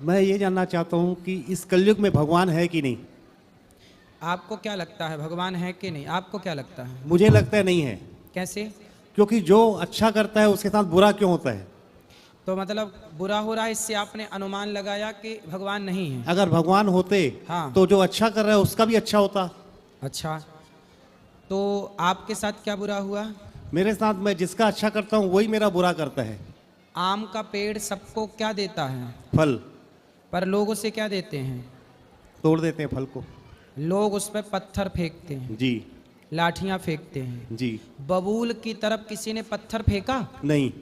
मैं ये जानना चाहता हूँ कि इस कलयुग में भगवान है कि नहीं। आपको क्या लगता है भगवान है कि नहीं? आपको क्या लगता है? मुझे लगता है नहीं है, कैसे? क्योंकि जो अच्छा करता है उसके साथ बुरा क्यों होता है। तो मतलब बुरा हो रहा है, इससे आपने अनुमान लगाया कि भगवान नहीं है। अगर भगवान होते हाँ। तो जो अच्छा कर रहा है उसका भी अच्छा होता। अच्छा, तो आपके साथ क्या बुरा हुआ? मेरे साथ मैं जिसका अच्छा करता हूँ वही मेरा बुरा करता है। आम का पेड़ सबको क्या देता है? फल। पर लोग उसे क्या देते हैं? तोड़ देते हैं फल को। लोग उस पर पत्थर फेंकते हैं, जी लाठियां फेंकते हैं। जी। बबूल की तरफ किसी ने पत्थर फेंका? नहीं।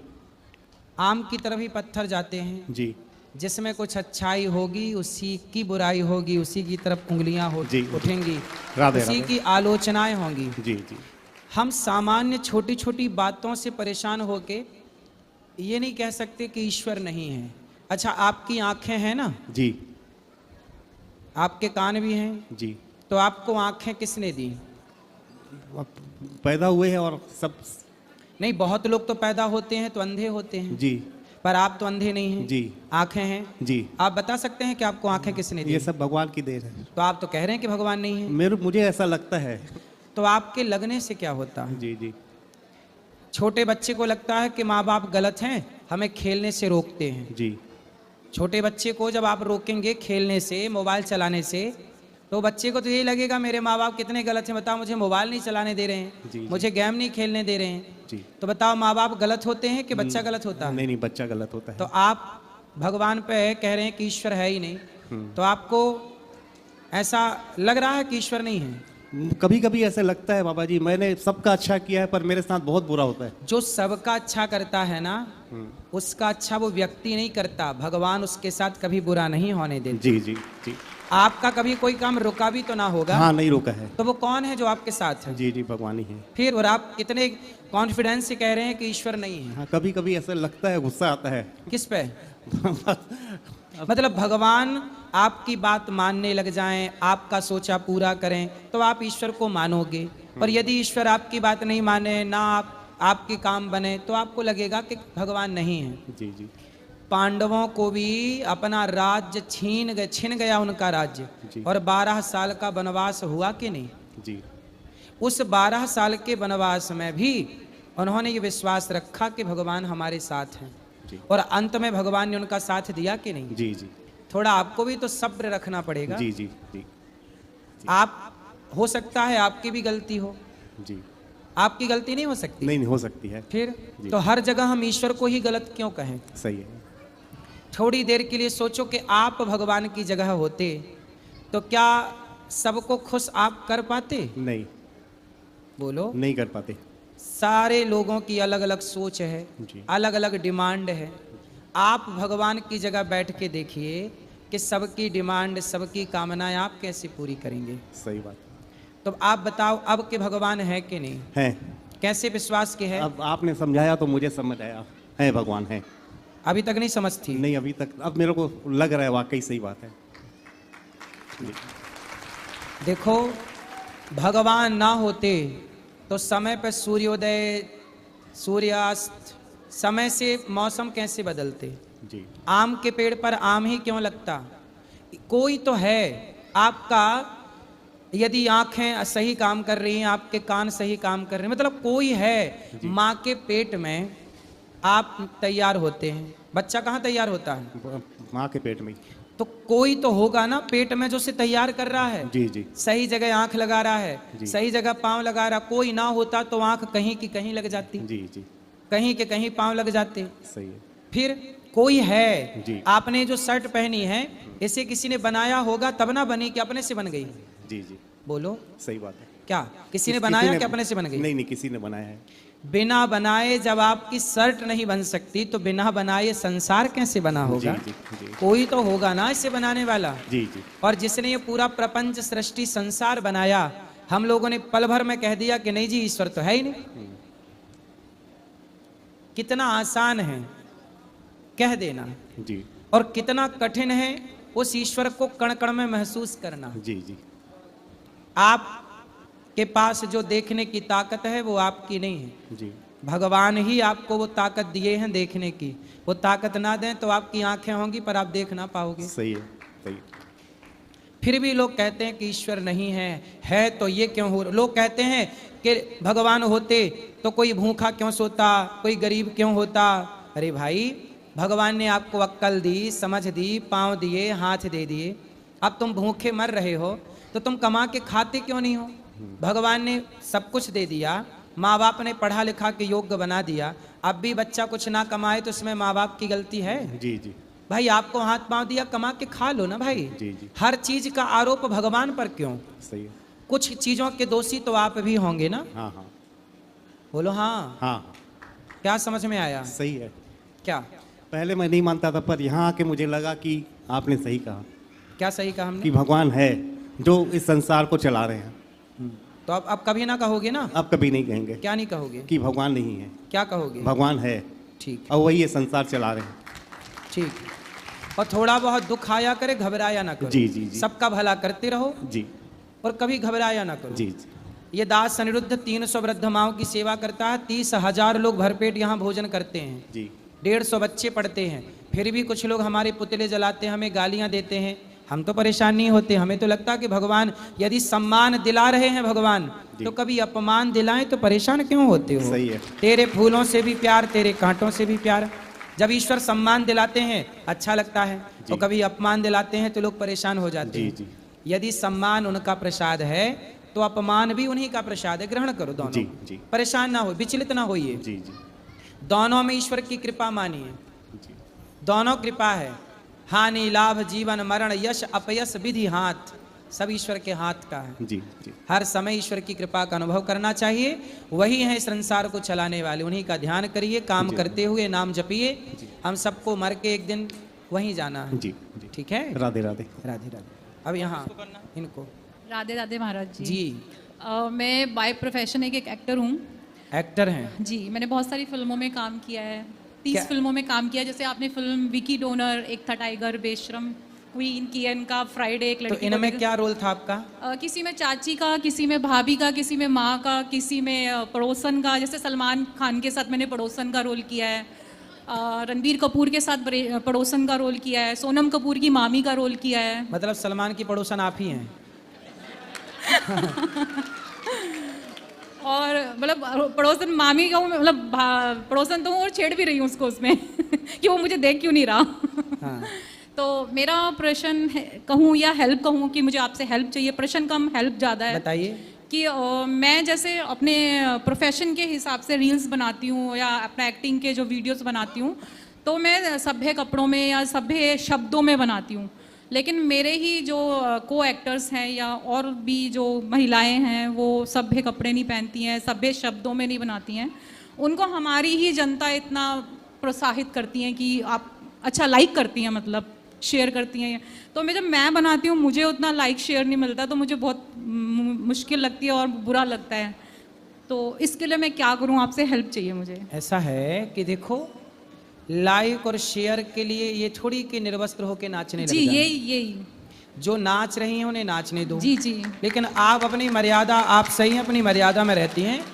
आम की तरफ ही पत्थर जाते हैं। जी जिसमें कुछ अच्छाई होगी उसी की बुराई होगी, उसी की तरफ उंगलियां हो जी। उठेंगी, राधे उसी राधे। की आलोचनाएं होंगी। जी जी। हम सामान्य छोटी छोटी बातों से परेशान होके ये नहीं कह सकते कि ईश्वर नहीं है। अच्छा, आपकी आंखें हैं ना, जी आपके कान भी हैं, जी। तो आपको आंखें किसने दी? अब पैदा हुए हैं और सब। नहीं, बहुत लोग तो पैदा होते हैं तो अंधे होते हैं, जी पर आप तो अंधे नहीं हैं। जी आंखें हैं। जी। आप बता सकते हैं कि आपको आंखें किसने दी? ये सब भगवान की देन है। तो आप तो कह रहे हैं कि भगवान नहीं है। मुझे ऐसा लगता है। तो आपके लगने से क्या होता है? जी जी छोटे बच्चे को लगता है कि माँ बाप गलत हैं, हमें खेलने से रोकते हैं। जी छोटे बच्चे को जब आप रोकेंगे खेलने से, मोबाइल चलाने से, तो बच्चे को तो यही लगेगा मेरे माँ बाप कितने गलत हैं, बताओ मुझे मोबाइल नहीं चलाने दे रहे हैं, जी। मुझे गेम नहीं खेलने दे रहे हैं। जी। तो बताओ माँ बाप गलत होते हैं कि बच्चा गलत होता है? नहीं नहीं, बच्चा गलत होता है। तो आप भगवान पे कह रहे हैं कि ईश्वर है ही नहीं, तो आपको ऐसा लग रहा है कि ईश्वर नहीं है? कभी कभी ऐसा लगता है बाबा जी, मैंने सबका अच्छा किया है पर मेरे साथ बहुत बुरा होता है। जो सबका अच्छा करता है ना, उसका अच्छा वो व्यक्ति नहीं करता, भगवान उसके साथ कभी बुरा नहीं होने देते। जी जी जी। आपका कभी कोई काम रुका भी तो ना होगा? हाँ, नहीं रोका है। तो वो कौन है जो आपके साथ है? जी जी, भगवान ही है। फिर और आप कितने कॉन्फिडेंस से कह रहे हैं कि ईश्वर नहीं है? हाँ, कभी कभी ऐसा लगता है, गुस्सा आता है। किस पे? मतलब भगवान आपकी बात मानने लग जाएं, आपका सोचा पूरा करें, तो आप ईश्वर को मानोगे। पर यदि ईश्वर आपकी बात नहीं माने, ना आपके काम बने, तो आपको लगेगा कि भगवान नहीं है। जी जी पांडवों को भी अपना राज्य छिन गया उनका राज्य, और 12 साल का वनवास हुआ कि नहीं? जी उस 12 साल के वनवास में भी उन्होंने ये विश्वास रखा कि भगवान हमारे साथ हैं, जी और अंत में भगवान ने उनका साथ दिया कि नहीं? जी जी थोड़ा आपको भी तो सब्र रखना पड़ेगा। जी जी जी आप, हो सकता है आपकी भी गलती हो, जी। आपकी गलती नहीं हो सकती? नहीं, नहीं हो सकती है। फिर जी। तो हर जगह हम ईश्वर को ही गलत क्यों कहें? सही है। थोड़ी देर के लिए सोचो कि आप भगवान की जगह होते तो क्या सबको खुश आप कर पाते? नहीं, बोलो। नहीं कर पाते। सारे लोगों की अलग अलग सोच है, जी। अलग अलग डिमांड है। आप भगवान की जगह बैठ के देखिए कि सबकी डिमांड, सबकी कामनाएं आप कैसे पूरी करेंगे? सही बात तो आप बताओ अब के भगवान है कि नहीं? है। कैसे विश्वास के है? अब आपने समझाया तो मुझे समझ आया, है भगवान है। अभी तक नहीं समझ थी? नहीं, अभी तक। अब मेरे को लग रहा है वाकई सही बात है। जी। देखो, भगवान ना होते तो समय पर सूर्योदय, सूर्यास्त, समय से मौसम कैसे बदलते? जी आम के पेड़ पर आम ही क्यों लगता? कोई तो है। आपका यदि आंखें सही काम कर रही हैं, आपके कान सही काम कर रहे हैं, मतलब कोई है। माँ के पेट में आप तैयार होते हैं, बच्चा कहाँ तैयार होता है? माँ के पेट में। तो कोई तो होगा ना पेट में जो उसे तैयार कर रहा है। जी जी सही जगह आंख लगा रहा है, सही जगह पांव लगा रहा। कोई ना होता तो आंख कहीं की कहीं लग जाती, जी जी। कहीं के कहीं पांव लग जाते। सही है। फिर कोई है। जी। आपने जो शर्ट पहनी है, इसे किसी ने बनाया होगा तब ना बनी कि अपने से बन गई? जी जी। बोलो, सही बात है। क्या किसी ने बनाया कि अपने से बन गई? नहीं नहीं, किसी ने बनाया है। बिना बनाए जब आपकी शर्ट नहीं बन सकती तो बिना बनाए संसार कैसे बना होगा? जी जी जी कोई तो होगा ना इसे बनाने वाला। जी जी। और जिसने ये पूरा प्रपंच, सृष्टि, संसार बनाया, हम लोगों ने पल भर में कह दिया कि नहीं जी ईश्वर तो है ही नहीं। कितना आसान है कह देना, जी और कितना कठिन है उस ईश्वर को कण कण में महसूस करना। जी जी आप के पास जो देखने की ताकत है वो आपकी नहीं है, जी। भगवान ही आपको वो ताकत दिए हैं देखने की। वो ताकत ना दें तो आपकी आंखें होंगी पर आप देख ना पाओगे। सही है, सही है। फिर भी लोग कहते हैं कि ईश्वर नहीं है तो ये क्यों हो। लोग कहते हैं कि भगवान होते तो कोई भूखा क्यों सोता, कोई गरीब क्यों होता। अरे भाई, भगवान ने आपको अक्ल दी, समझ दी, पाँव दिए, हाथ दे दिए। अब तुम भूखे मर रहे हो तो तुम कमा के खाते क्यों नहीं हो। भगवान ने सब कुछ दे दिया, माँ बाप ने पढ़ा लिखा के योग्य बना दिया, अब भी बच्चा कुछ ना कमाए तो इसमें माँ बाप की गलती है। जी जी भाई आपको हाथ पांव दिया, कमा के खा लो ना भाई। जी जी। हर चीज का आरोप भगवान पर क्यों। सही है। कुछ चीजों के दोषी तो आप भी होंगे ना। हाँ हाँ बोलो हाँ। हाँ, क्या समझ में आया। सही है। क्या पहले मैं नहीं मानता था, पर यहाँ आके मुझे लगा कि आपने सही कहा क्या सही कहा हमने। कि भगवान है जो इस संसार को चला रहे हैं। तो अब कभी ना कहोगे ना। अब कभी नहीं कहेंगे क्या नहीं कहोगे। कि भगवान नहीं है, क्या कहोगे। भगवान है ठीक और वही ये संसार चला रहे हैं। ठीक। और थोड़ा बहुत दुख आया करे, घबराया ना करो। जी जी जी। सबका भला करते रहो जी और कभी घबराया ना करो। जी जी। ये दास अनिरुद्ध 300 वृद्ध माओं की सेवा करता है। 30,000 लोग भरपेट यहाँ भोजन करते हैं। जी 150 बच्चे पढ़ते हैं। फिर भी कुछ लोग हमारे पुतले जलाते हैं, हमें गालियां देते हैं। हम तो परेशान नहीं होते। हमें तो लगता कि भगवान यदि सम्मान दिला रहे हैं भगवान, तो कभी अपमान दिलाएं तो परेशान क्यों होते हो। सही है। तेरे फूलों से भी प्यार, तेरे कांटों से भी प्यार। जब ईश्वर सम्मान दिलाते हैं अच्छा लगता है, और कभी अपमान दिलाते हैं तो लोग परेशान हो जाते जी हैं। जी यदि सम्मान उनका प्रसाद है तो अपमान भी उन्हीं का प्रसाद है। ग्रहण करो दोनों। जी जी परेशान ना हो, विचलित ना होइए। जी जी दोनों में ईश्वर की कृपा मानिए। जी। दोनों कृपा है। हानि लाभ जीवन मरण यश अपयश विधि हाथ, सब ईश्वर के हाथ का है। जी जी हर समय ईश्वर की कृपा का अनुभव करना चाहिए। वही है इस संसार को चलाने वाले, उन्हीं का ध्यान करिए, काम करते हुए नाम जपिए। हम सबको मर के एक दिन वहीं जाना है। जी जी। ठीक है। राधे राधे। राधे राधे। अब यहाँ इनको राधे राधे महाराज जी। जी मैं बाय प्रोफेशन एक एक्टर हूँ एक्टर हैं। जी। मैंने बहुत सारी फिल्मों में काम किया है, 30 क्या? फिल्मों में काम किया है। जैसे आपने फिल्म विकी डोनर, एक था टाइगर, बेशरम, क्वीन, कियन का, फ्राइडे, एक तो लड़की इनमें का, क्या रोल था आपका। किसी में चाची का, किसी में भाभी का, किसी में माँ का, किसी में पड़ोसन का। जैसे सलमान खान के साथ मैंने पड़ोसन का रोल किया है, रणबीर कपूर के साथ पड़ोसन का रोल किया है, सोनम कपूर की मामी का रोल किया है। मतलब सलमान की पड़ोसन आप ही हैं। और मतलब पड़ोसन मामी का हूँ, मतलब पड़ोसन तो हूँ और छेड़ भी रही हूँ उसको उसमें कि वो मुझे देख क्यों नहीं रहा। हाँ। तो मेरा प्रश्न कहूँ या हेल्प कहूँ कि मुझे आपसे हेल्प चाहिए। प्रश्न कम, हेल्प ज़्यादा है। बताइए। कि मैं जैसे अपने प्रोफेशन के हिसाब से रील्स बनाती हूँ या अपना एक्टिंग के जो वीडियोस बनाती हूँ, तो मैं सभ्य कपड़ों में या सभ्य शब्दों में बनाती हूँ। लेकिन मेरे ही जो को एक्टर्स हैं या और भी जो महिलाएं हैं वो सभ्य कपड़े नहीं पहनती हैं, सभ्य शब्दों में नहीं बनाती हैं। उनको हमारी ही जनता इतना प्रोत्साहित करती हैं कि आप अच्छा लाइक करती हैं, मतलब शेयर करती हैं। तो जब मैं बनाती हूँ मुझे उतना लाइक शेयर नहीं मिलता, तो मुझे बहुत मुश्किल लगती है और बुरा लगता है। तो इसके लिए मैं क्या करूँ, आपसे हेल्प चाहिए मुझे। ऐसा है कि देखो, लाइक और शेयर के लिए ये थोड़ी कि निर्वस्त्र होके नाचने जी, लग जाएं। यही जो नाच रही हैं उन्हें नाचने दो। जी जी लेकिन आप अपनी मर्यादा, आप सही हैं, अपनी मर्यादा में रहती हैं।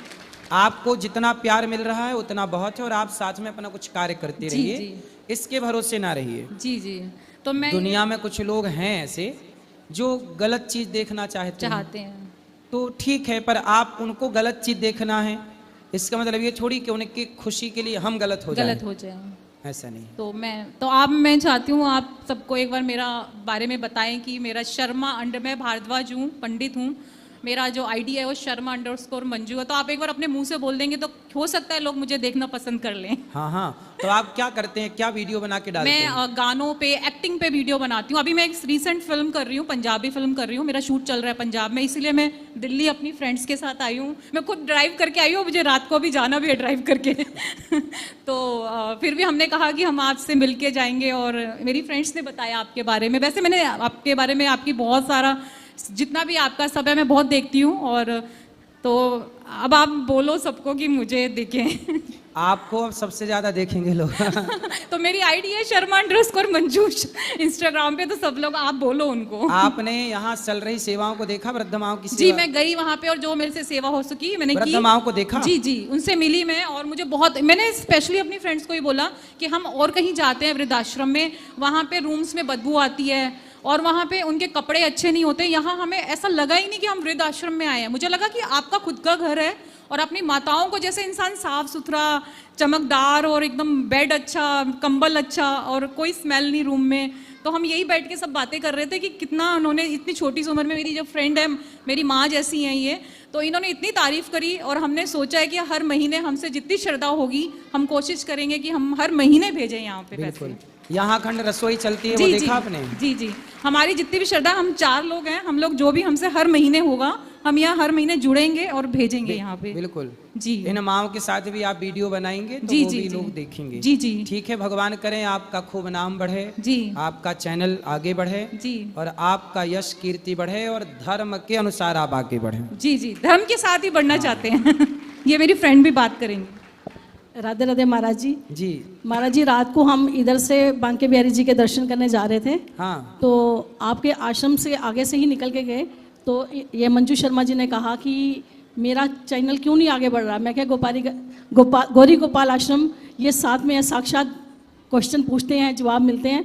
आपको जितना प्यार मिल रहा है उतना बहुत है, और आप साथ में अपना कुछ कार्य करते जी, रहिए। जी। इसके भरोसे ना रहिए। जी जी। तो मैं दुनिया में कुछ लोग हैं ऐसे जो गलत चीज देखना चाहते हैं। तो ठीक है, पर आप उनको गलत चीज देखना है, इसका मतलब ये थोड़ी कि उनकी खुशी के लिए हम गलत हो जाए। ऐसा नहीं। तो मैं चाहती हूँ आप सबको एक बार मेरा बारे में बताएं कि मेरा शर्मा मैं भारद्वाज हूँ, पंडित हूँ। मेरा जो आईडी है वो शर्मा_मंजू है। तो आप एक बार अपने मुंह से बोल देंगे तो हो सकता है लोग मुझे देखना पसंद कर लें। हाँ हाँ। तो आप क्या करते हैं, क्या वीडियो बना के डालते हैं? मैं गानों पे, एक्टिंग पे वीडियो बनाती हूँ। अभी मैं एक रिसेंट फिल्म कर रही हूँ, पंजाबी फिल्म कर रही हूँ। मेरा शूट चल रहा है पंजाब में, इसीलिए मैं दिल्ली अपनी फ्रेंड्स के साथ आई हूँ। मैं खुद ड्राइव करके आई हूँ, मुझे रात को भी जाना भी है ड्राइव करके। तो फिर भी हमने कहा कि हम आपसे मिल के जाएंगे, और मेरी फ्रेंड्स ने बताया आपके बारे में। वैसे मैंने आपके बारे में, आपकी बहुत सारा जितना भी आपका सब है मैं बहुत देखती हूँ। और तो अब आप बोलो सबको कि मुझे देखें। आपको अब सबसे ज्यादा देखेंगे लोग। तो मेरी आईडी है शर्मा_मंजूष इंस्टाग्राम पे, तो सब लोग आप बोलो उनको। आपने यहाँ चल रही सेवाओं को देखा, वृद्ध माओं की जी सेवा? मैं गई वहाँ पे और जो मेरे से सेवा हो सकी मैंने वृद्ध की। माओं को देखा? जी जी उनसे मिली मैं, और मुझे बहुत, मैंने स्पेशली अपनी फ्रेंड्स को ही बोला कि हम और कहीं जाते हैं वृद्धाश्रम में, वहाँ पे रूम्स में बदबू आती है और वहाँ पे उनके कपड़े अच्छे नहीं होते। यहाँ हमें ऐसा लगा ही नहीं कि हम वृद्धाश्रम में आए हैं। मुझे लगा कि आपका खुद का घर है और अपनी माताओं को जैसे इंसान साफ सुथरा, चमकदार और एकदम बेड अच्छा, कंबल अच्छा और कोई स्मेल नहीं रूम में। तो हम यही बैठ के सब बातें कर रहे थे कि कितना उन्होंने इतनी छोटी सी उम्र में, मेरी जो फ्रेंड है मेरी माँ जैसी हैं ये, तो इन्होंने इतनी तारीफ करी। और हमने सोचा है कि हर महीने हमसे जितनी श्रद्धा होगी हम कोशिश करेंगे कि हम हर महीने भेजें यहाँ पे पैसे। यहाँ खंड रसोई चलती है, वो जी देखा जी आपने? जी जी हमारी जितनी भी श्रद्धा, हम 4 लोग हैं, हम लोग जो भी हमसे हर महीने होगा हम यहाँ हर महीने जुड़ेंगे और भेजेंगे यहाँ पे। बिल्कुल जी इन माओं के साथ भी आप वीडियो बनाएंगे तो जी वो जी भी जी लोग देखेंगे। जी जी ठीक है, भगवान करें आपका खूब नाम बढ़े, जी आपका चैनल आगे बढ़े जी और आपका यश कीर्ति बढ़े और धर्म के अनुसार आप आगे बढ़े। जी जी धर्म के साथ ही बढ़ना चाहते हैं। ये मेरी फ्रेंड भी बात करेंगी। राधे राधे महाराज जी। जी महाराज जी, रात को हम इधर से बांके बिहारी जी के दर्शन करने जा रहे थे, हाँ, तो आपके आश्रम से आगे से ही निकल के गए, तो ये मंजू शर्मा जी ने कहा कि मेरा चैनल क्यों नहीं आगे बढ़ रहा। मैं क्या गौरी गोपाल आश्रम ये साथ में है, साक्षात क्वेश्चन पूछते हैं, जवाब मिलते हैं,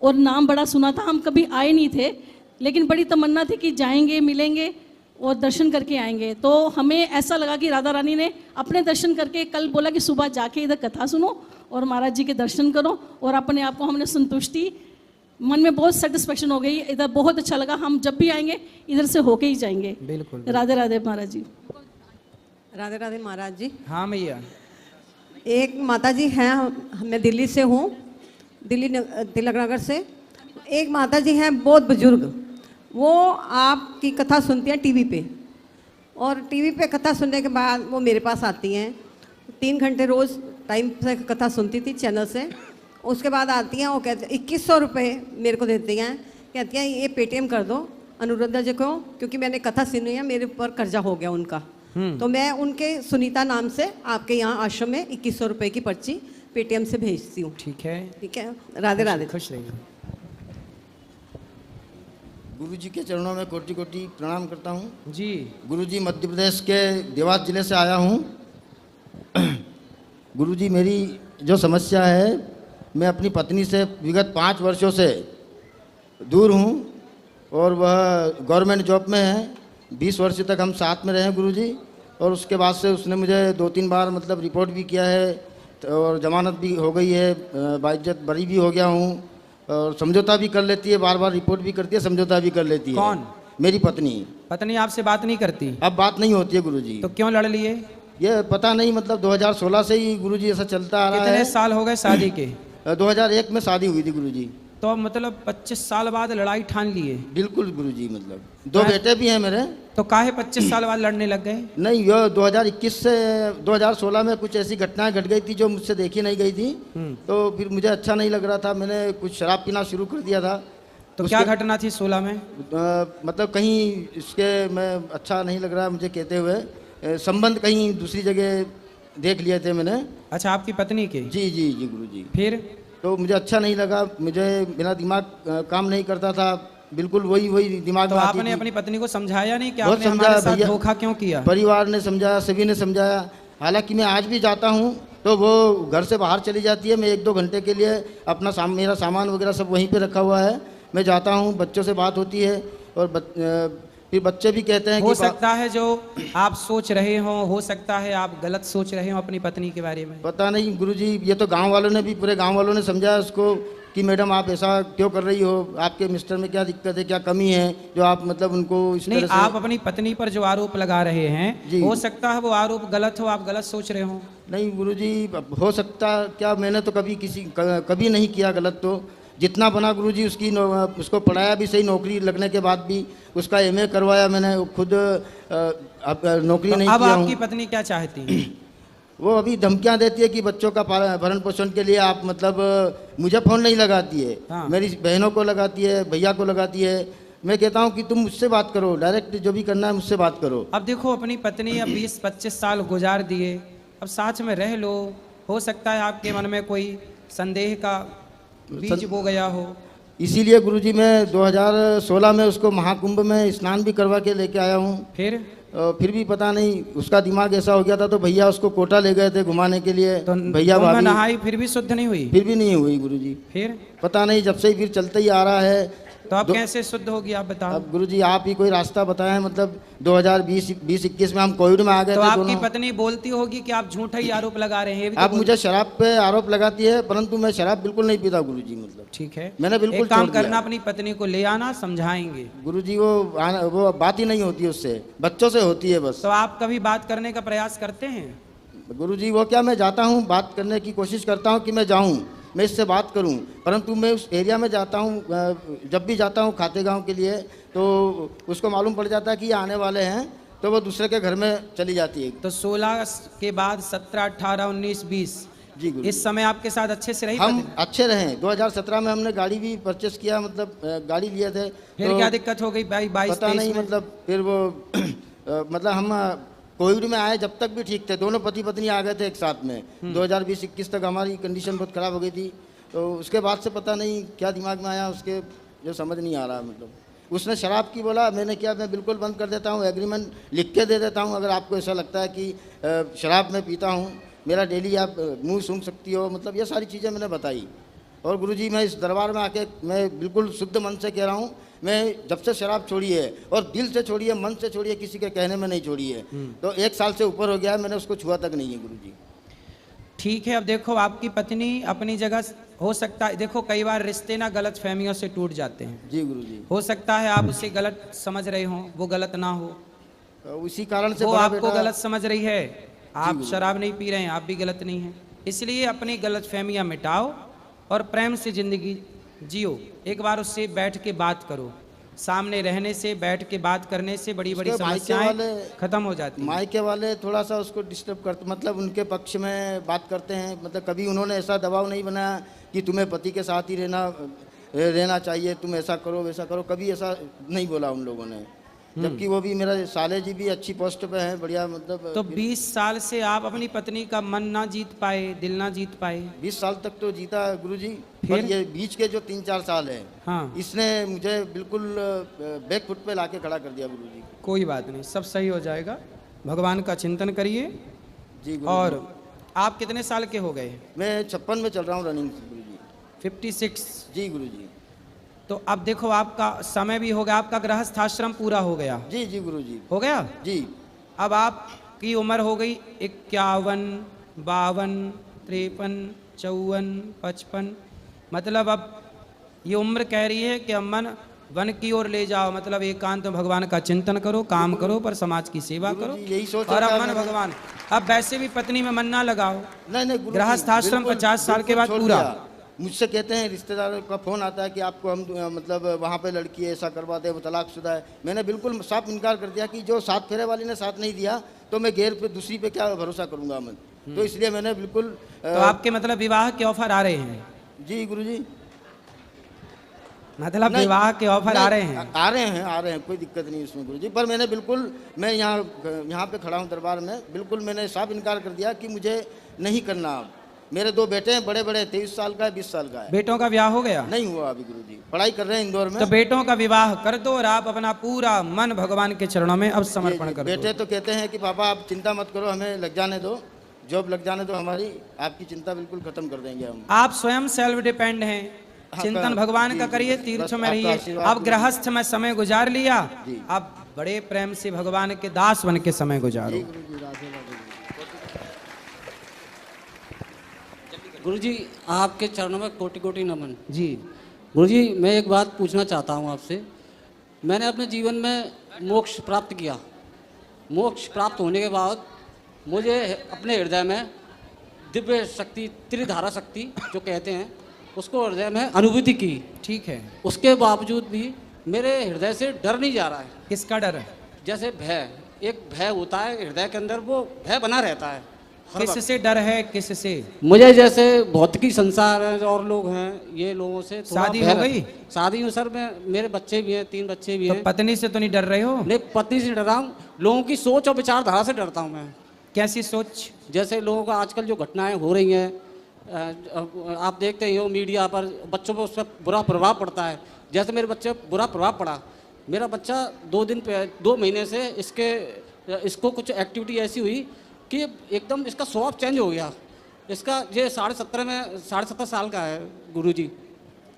और नाम बड़ा सुना था, हम कभी आए नहीं थे, लेकिन बड़ी तमन्ना थी कि जाएंगे, मिलेंगे और दर्शन करके आएंगे। तो हमें ऐसा लगा कि राधा रानी ने अपने दर्शन करके कल बोला कि सुबह जाके इधर कथा सुनो और महाराज जी के दर्शन करो, और अपने आप को हमने संतुष्टि, मन में बहुत सेटिस्फेक्शन हो गई, इधर बहुत अच्छा लगा। हम जब भी आएंगे इधर से होके ही जाएंगे। बिल्कुल। राधे राधे महाराज जी। राधे राधे महाराज जी। हाँ मैया, एक माता जी हैं, मैं दिल्ली से हूँ, तिलक नगर से। एक माता जी हैं बहुत बुजुर्ग, वो आपकी कथा सुनती हैं टीवी पे, और टीवी पे कथा सुनने के बाद वो मेरे पास आती हैं। 3 घंटे रोज़ टाइम से कथा सुनती थी चैनल से। उसके बाद आती हैं, वो कहते 2100 रुपये मेरे को देती हैं, कहती हैं ये पेटीएम कर दो अनुरुद्धा जी को, क्योंकि मैंने कथा सुनी है, मेरे ऊपर कर्जा हो गया उनका। तो मैं उनके सुनीता नाम से आपके यहाँ आश्रम में 2100 रुपये की पर्ची पेटीएम से भेजती हूँ। ठीक है, ठीक है, राधे राधे। खुश रहिए। गुरु जी के चरणों में कोटि कोटि प्रणाम करता हूँ। जी गुरु जी मध्य प्रदेश के देवास जिले से आया हूँ। गुरु जी, मेरी जो समस्या है, मैं अपनी पत्नी से विगत 5 वर्षों से दूर हूँ और वह गवर्नमेंट जॉब में है। 20 वर्ष तक हम साथ में रहे गुरु जी, और उसके बाद से उसने मुझे 2-3 बार मतलब रिपोर्ट भी किया है और जमानत भी हो गई है, बाइज्जत बरी भी हो गया हूँ, और समझौता भी कर लेती है, बार बार रिपोर्ट भी करती है, समझौता भी कर लेती है। कौन? मेरी पत्नी। पत्नी आपसे बात नहीं करती? अब बात नहीं होती है गुरुजी। तो क्यों लड़ लिए? ये पता नहीं, मतलब 2016 से ही गुरुजी ऐसा चलता आ रहा है। कितने साल हो गए शादी के? 2001 में शादी हुई थी गुरुजी। तो मतलब 25 साल बाद लड़ाई ठान लिए? बिल्कुल गुरुजी, मतलब 2 बेटे भी हैं मेरे। तो काहे 25 साल बाद लड़ने लग गए? नहीं, ये 2021 से 2016 में कुछ ऐसी घटनाएं घट गई थी जो मुझसे देखी नहीं गई थी, तो फिर मुझे अच्छा नहीं लग रहा था, मैंने कुछ शराब पीना शुरू कर दिया था। तो क्या घटना थी 16 में? मतलब कहीं इसके मैं अच्छा नहीं लग रहा मुझे कहते हुए, संबंध कहीं दूसरी जगह देख लिए थे मैंने। अच्छा, आपकी पत्नी के? जी जी जी गुरुजी। फिर? तो मुझे अच्छा नहीं लगा, मुझे मेरा दिमाग काम नहीं करता था, बिल्कुल वही दिमाग तो में आती आपने थी। अपनी पत्नी को समझाया नहीं कि बहुत आपने हमारे समझाया साथ भैया, धोखा क्यों किया? परिवार ने समझाया, सभी ने समझाया। हालांकि मैं आज भी जाता हूँ तो वो घर से बाहर चली जाती है, मैं 1-2 घंटे के लिए अपना मेरा सामान वगैरह सब वहीं पे रखा हुआ है, मैं जाता हूँ, बच्चों से बात होती है, और फिर बच्चे भी कहते हैं हो कि सकता है जो आप सोच रहे हो सकता है आप गलत सोच रहे हो अपनी पत्नी के बारे में। पता नहीं गुरुजी, ये तो गांव वालों ने भी, पूरे गांव वालों ने समझाया उसको कि मैडम आप ऐसा क्यों कर रही हो, आपके मिस्टर में क्या दिक्कत है, क्या कमी है जो आप मतलब उनको इस नहीं, तरह से। आप अपनी पत्नी पर जो आरोप लगा रहे हैं, हो सकता है वो आरोप गलत हो, आप गलत सोच रहे हो। नहीं गुरुजी, हो सकता क्या, मैंने तो कभी नहीं किया गलत। तो जितना बना गुरुजी उसको पढ़ाया भी सही, नौकरी लगने के बाद भी उसका MA करवाया मैंने खुद, अब नौकरी नहीं अब किया आपकी हूँ। पत्नी क्या चाहती है? वो अभी धमकियां देती है कि बच्चों का भरण पोषण के लिए आप मतलब मुझे फ़ोन नहीं लगाती है, हाँ। मेरी बहनों को लगाती है, भैया को लगाती है। मैं कहता हूँ कि तुम मुझसे बात करो, डायरेक्ट जो भी करना है मुझसे बात करो। अब देखो, अपनी पत्नी अब 20-25 साल गुजार दिए, अब साथ में रह लो, हो सकता है आपके मन में कोई संदेह का बीज बो गया हो। इसीलिए गुरुजी मैं 2016 में उसको महाकुंभ में स्नान भी करवा के लेके आया हूँ। फिर भी पता नहीं उसका दिमाग ऐसा हो गया था, तो भैया उसको कोटा ले गए थे घुमाने के लिए। तो भैया कुंभ में भाभी नहाई फिर भी शुद्ध नहीं हुई? फिर भी नहीं हुई गुरुजी। फिर पता नहीं, जब से ही फिर चलते ही आ रहा है। तो अब कैसे शुद्ध होगी आप बताओ? अब गुरुजी आप ही कोई रास्ता बताएं। मतलब 2020-21 में हम कोविड में आ गए तो थे आपकी दोनों। पत्नी बोलती होगी कि आप झूठा ही आरोप लगा रहे हैं, ये भी तो आप मुझे शराब पे आरोप लगाती है, परंतु मैं शराब बिल्कुल नहीं पीता गुरुजी। मतलब ठीक है, मैंने बिल्कुल एक काम छोड़ दिया। करना, अपनी पत्नी को ले आना, समझाएंगे। गुरुजी वो बात ही नहीं होती उससे, बच्चों से होती है बस। तो आप कभी बात करने का प्रयास करते हैं? गुरुजी वो क्या, मैं जाता हूँ, बात करने की कोशिश करता हूँ कि मैं जाऊँ, मैं इससे बात करूं, परंतु मैं उस एरिया में जाता हूं, जब भी जाता हूं खाते गांव के लिए, तो उसको मालूम पड़ जाता है कि ये आने वाले हैं, तो वो दूसरे के घर में चली जाती है। तो 16 के बाद 17, 18, 19, 20 जी गुरु, इस समय आपके साथ अच्छे से रही हम पत्नी? अच्छे रहे। 2017 में हमने गाड़ी भी परचेस किया, मतलब गाड़ी लिए थे। फिर तो क्या दिक्कत हो गई भाई? 22, पता 23 नहीं, में? मतलब फिर वो मतलब हम कोविड में आए जब तक भी ठीक थे, दोनों पति पत्नी आ गए थे एक साथ में। 2020-21 तक हमारी कंडीशन बहुत ख़राब हो गई थी। तो उसके बाद से पता नहीं क्या दिमाग में आया उसके, जो समझ नहीं आ रहा। मतलब उसने शराब की बोला, मैंने क्या, मैं बिल्कुल बंद कर देता हूँ, एग्रीमेंट लिख के दे देता हूँ। अगर आपको ऐसा लगता है कि शराब मैं पीता हूँ, मेरा डेली आप मुंह सूंघ सकती हो, मतलब ये सारी चीज़ें मैंने बताई। और गुरुजी मैं इस दरबार में आके मैं बिल्कुल शुद्ध मन से कह रहा हूँ, मैं जब से शराब छोड़ी है, और दिल से छोड़ी है, मन से छोड़ी है, किसी के कहने में नहीं छोड़ी है। तो 1 साल से ऊपर हो गया है, मैंने उसको छुआ तक नहीं है गुरुजी। ठीक है, अब देखो आपकी पत्नी अपनी जगह, हो सकता है, देखो कई बार रिश्ते ना गलत फहमियों से टूट जाते हैं। जी गुरुजी। हो सकता है आप उसे गलत समझ रहे हो, वो गलत ना हो। उसी कारण से वो बड़ा आपको बेटा- गलत समझ रही है, आप शराब नहीं पी रहे हैं, आप भी गलत नहीं हैं। इसलिए अपनी गलत फहमियाँ मिटाओ और प्रेम से जिंदगी जियो। एक बार उससे बैठ के बात करो, सामने रहने से, बैठ के बात करने से बड़ी बड़ी उसके मायके समस्याएं वाले- खत्म हो जाती हैं। मायके वाले थोड़ा सा उसको डिस्टर्ब करते, मतलब उनके पक्ष में बात करते हैं। मतलब कभी उन्होंने ऐसा दबाव नहीं बनाया कि तुम्हें पति के साथ ही रहना चाहिए, तुम ऐसा करो वैसा करो, कभी ऐसा नहीं बोला उन लोगों ने। जबकि वो भी, मेरा साले जी भी अच्छी पोस्ट पे हैं, बढ़िया। मतलब तो 20 साल से आप अपनी पत्नी का मन ना जीत पाए, दिल ना जीत पाए? 20 साल तक तो जीता गुरुजी, पर ये बीच के जो 3-4 साल है, हाँ, इसने मुझे बिल्कुल बैक फुट पे लाके खड़ा कर दिया गुरुजी। कोई बात नहीं, सब सही हो जाएगा। भगवान का चिंतन करिए। जी गुरुजी। और आप कितने साल के हो गए? मैं 56 में चल रहा हूँ रनिंग गुरुजी। 56। जी गुरुजी। तो अब देखो आपका समय भी हो गया, आपका गृहस्थ आश्रम पूरा हो गया। जी जी गुरुजी। हो गया? जी। अब आपकी उम्र हो गई 51, 52, 53, 54, 55। मतलब अब ये उम्र कह रही है कि अम्मन वन की ओर ले जाओ, मतलब एकांत में भगवान का चिंतन करो, काम करो, पर समाज की सेवा करो। गुरुजी, यही सोच और रखा अब मन मैंने। भगवान, अब वैसे भी पत्नी में मन ना लगाओ। नहीं नहीं गुरुजी, गृहस्थ आश्रम बिल्कुल- 50 साल के बिल्कुल बाद छोड़ पूरा। दिया। मुझसे कहते हैं, रिश्तेदारों का फ़ोन आता है कि आपको हम मतलब वहाँ पे लड़की है, ऐसा करवाते हैं, वो तलाकशुदा है। मैंने बिल्कुल साफ इनकार कर दिया कि जो 7 फेरे वाली ने साथ नहीं दिया, तो मैं गैर पे दूसरी पे क्या भरोसा करूँगा मैं। तो इसलिए मैंने बिल्कुल तो आपके मतलब विवाह के ऑफर आ रहे हैं? जी गुरुजी। मतलब नहीं, विवाह के ऑफर आ रहे हैं? आ रहे हैं, कोई दिक्कत नहीं उसमें गुरुजी। पर मैंने बिल्कुल, मैं यहाँ पे खड़ा हूँ दरबार में, बिल्कुल मैंने साफ इनकार कर दिया कि मुझे नहीं करना। अब मेरे 2 बेटे हैं, बड़े बड़े, 23 साल का है, 20 साल का है। बेटों का ब्याह हो गया? नहीं हुआ अभी गुरुजी, पढ़ाई कर रहे हैं इंदौर में। तो बेटों का विवाह कर दो और आप अपना पूरा मन भगवान के चरणों में अब समर्पण कर दो। बेटे तो कहते हैं कि पापा आप चिंता मत करो, हमें लग जाने दो, जॉब लग जाने दो हमारी, आपकी चिंता बिल्कुल खत्म कर देंगे हम। आप स्वयं सेल्फ डिपेंड हैं, चिंतन भगवान का करिए, तीर्थों में रहिए। अब गृहस्थ में समय गुजार लिया, अब बड़े प्रेम से भगवान के दास बन के समय गुजारो। गुरुजी आपके चरणों में कोटि कोटि नमन। जी गुरुजी मैं एक बात पूछना चाहता हूँ आपसे। मैंने अपने जीवन में मोक्ष प्राप्त किया। मोक्ष प्राप्त होने के बाद मुझे अपने हृदय में दिव्य शक्ति, त्रिधारा शक्ति जो कहते हैं, उसको हृदय में अनुभूति की। ठीक है। उसके बावजूद भी मेरे हृदय से डर नहीं जा रहा है। किसका डर है? जैसे भय, एक भय होता है हृदय के अंदर, वो भय बना रहता है हर वक्त। किससे डर है? किससे? मुझे जैसे भौतिकी संसार है और लोग हैं, ये लोगों से थोड़ा शादी भय हो गई? शादी हो सर, मैं, मेरे बच्चे भी हैं, 3 बच्चे भी तो हैं। पत्नी से तो नहीं डर रहे हो? नहीं, पत्नी से डर रहा हूँ, लोगों की सोच और विचारधारा से डरता हूँ मैं। कैसी सोच? जैसे लोगों का आजकल जो घटनाएं हो रही हैं, आप देखते ही हो मीडिया पर, बच्चों पर उस पर बुरा प्रभाव पड़ता है। जैसे मेरे बच्चे पर बुरा प्रभाव पड़ा, मेरा बच्चा 2 महीने से इसको कुछ एक्टिविटी ऐसी हुई कि एकदम इसका स्वभाव चेंज हो गया। इसका ये 17.5 साल का है गुरुजी।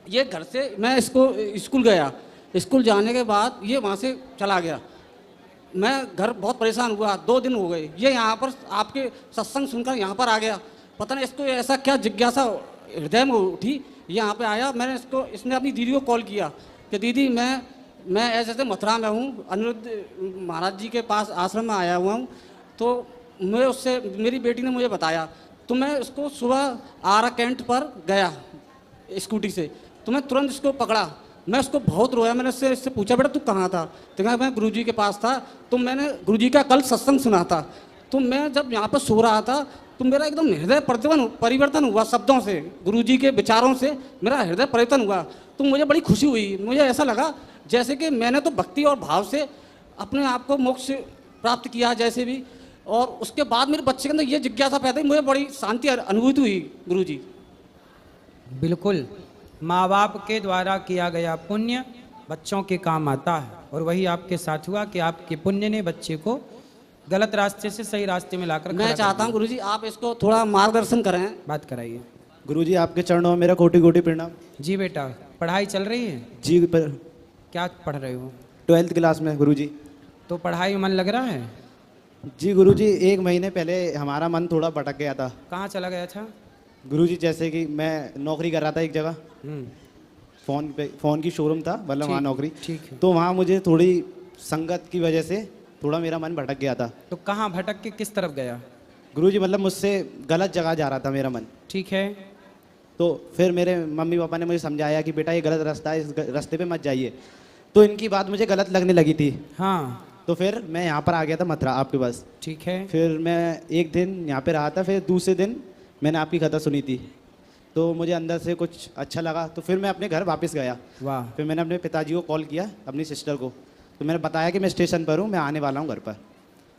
ये घर से मैं इसको स्कूल गया, स्कूल जाने के बाद ये वहाँ से चला गया। मैं घर बहुत परेशान हुआ, 2 दिन हो गए। ये यहाँ पर आपके सत्संग सुनकर यहाँ पर आ गया। पता नहीं इसको ऐसा क्या जिज्ञासा हृदय में उठी, यहाँ पे आया। इसने अपनी दीदी को कॉल किया कि दीदी मैं ऐसे मथुरा में हूँ, अनिरुद्ध महाराज जी के पास आश्रम में आया हुआ हूँ। तो मैं उससे, मेरी बेटी ने मुझे बताया, तो मैं उसको सुबह आरा कैंट पर गया स्कूटी से, तो मैं तुरंत इसको पकड़ा। मैं उसको बहुत रोया। मैंने इससे पूछा, बेटा तू कहाँ था? तो कहा मैं गुरुजी के पास था। तो मैंने गुरुजी का कल सत्संग सुना था। तो मैं जब यहाँ पर सो रहा था तो मेरा एकदम हृदय परिवर्तन हुआ शब्दों से, गुरुजी के विचारों से मेरा हृदय परिवर्तन हुआ। तो मुझे बड़ी खुशी हुई। मुझे ऐसा लगा जैसे कि मैंने तो भक्ति और भाव से अपने आप को मोक्ष प्राप्त किया जैसे भी, और उसके बाद मेरे बच्चे के अंदर ये जिज्ञासा पैदा हुई। मुझे बड़ी शांति अनुभूति हुई गुरुजी। बिल्कुल, माँ बाप के द्वारा किया गया पुण्य बच्चों के काम आता है, और वही आपके साथ हुआ कि आपके पुण्य ने बच्चे को गलत रास्ते से सही रास्ते में लाकर मैं चाहता हूँ गुरुजी आप इसको थोड़ा मार्गदर्शन करें। बात कराइए। गुरुजी आपके चरणों में मेरा कोटि कोटि प्रणाम। जी बेटा, पढ़ाई चल रही है? जी पर क्या पढ़ रहे हो? 12th क्लास में गुरुजी। तो पढ़ाई में मन लग रहा है? जी गुरुजी, 1 महीने पहले हमारा मन थोड़ा भटक गया था। कहाँ चला गया था? गुरुजी जैसे कि मैं नौकरी कर रहा था एक जगह, फ़ोन की शोरूम था, मतलब वहाँ नौकरी। ठीक है। तो वहाँ मुझे थोड़ी संगत की वजह से थोड़ा मेरा मन भटक गया था। तो कहाँ भटक के किस तरफ गया? गुरुजी मतलब मुझसे गलत जगह जा रहा था मेरा मन। ठीक है। तो फिर मेरे मम्मी पापा ने मुझे समझाया कि बेटा ये गलत रास्ता है, इस रास्ते पे मत जाइए। तो इनकी बात मुझे गलत लगने लगी थी। हाँ। तो फिर मैं यहाँ पर आ गया था मथुरा आपके पास। ठीक है। फिर मैं एक दिन यहाँ पे रहा था, फिर दूसरे दिन मैंने आपकी कथा सुनी थी, तो मुझे अंदर से कुछ अच्छा लगा। तो फिर मैं अपने घर वापस गया। वाह। फिर मैंने अपने पिताजी को कॉल किया, अपनी सिस्टर को, तो मैंने बताया कि मैं स्टेशन पर हूँ, मैं आने वाला हूँ घर पर।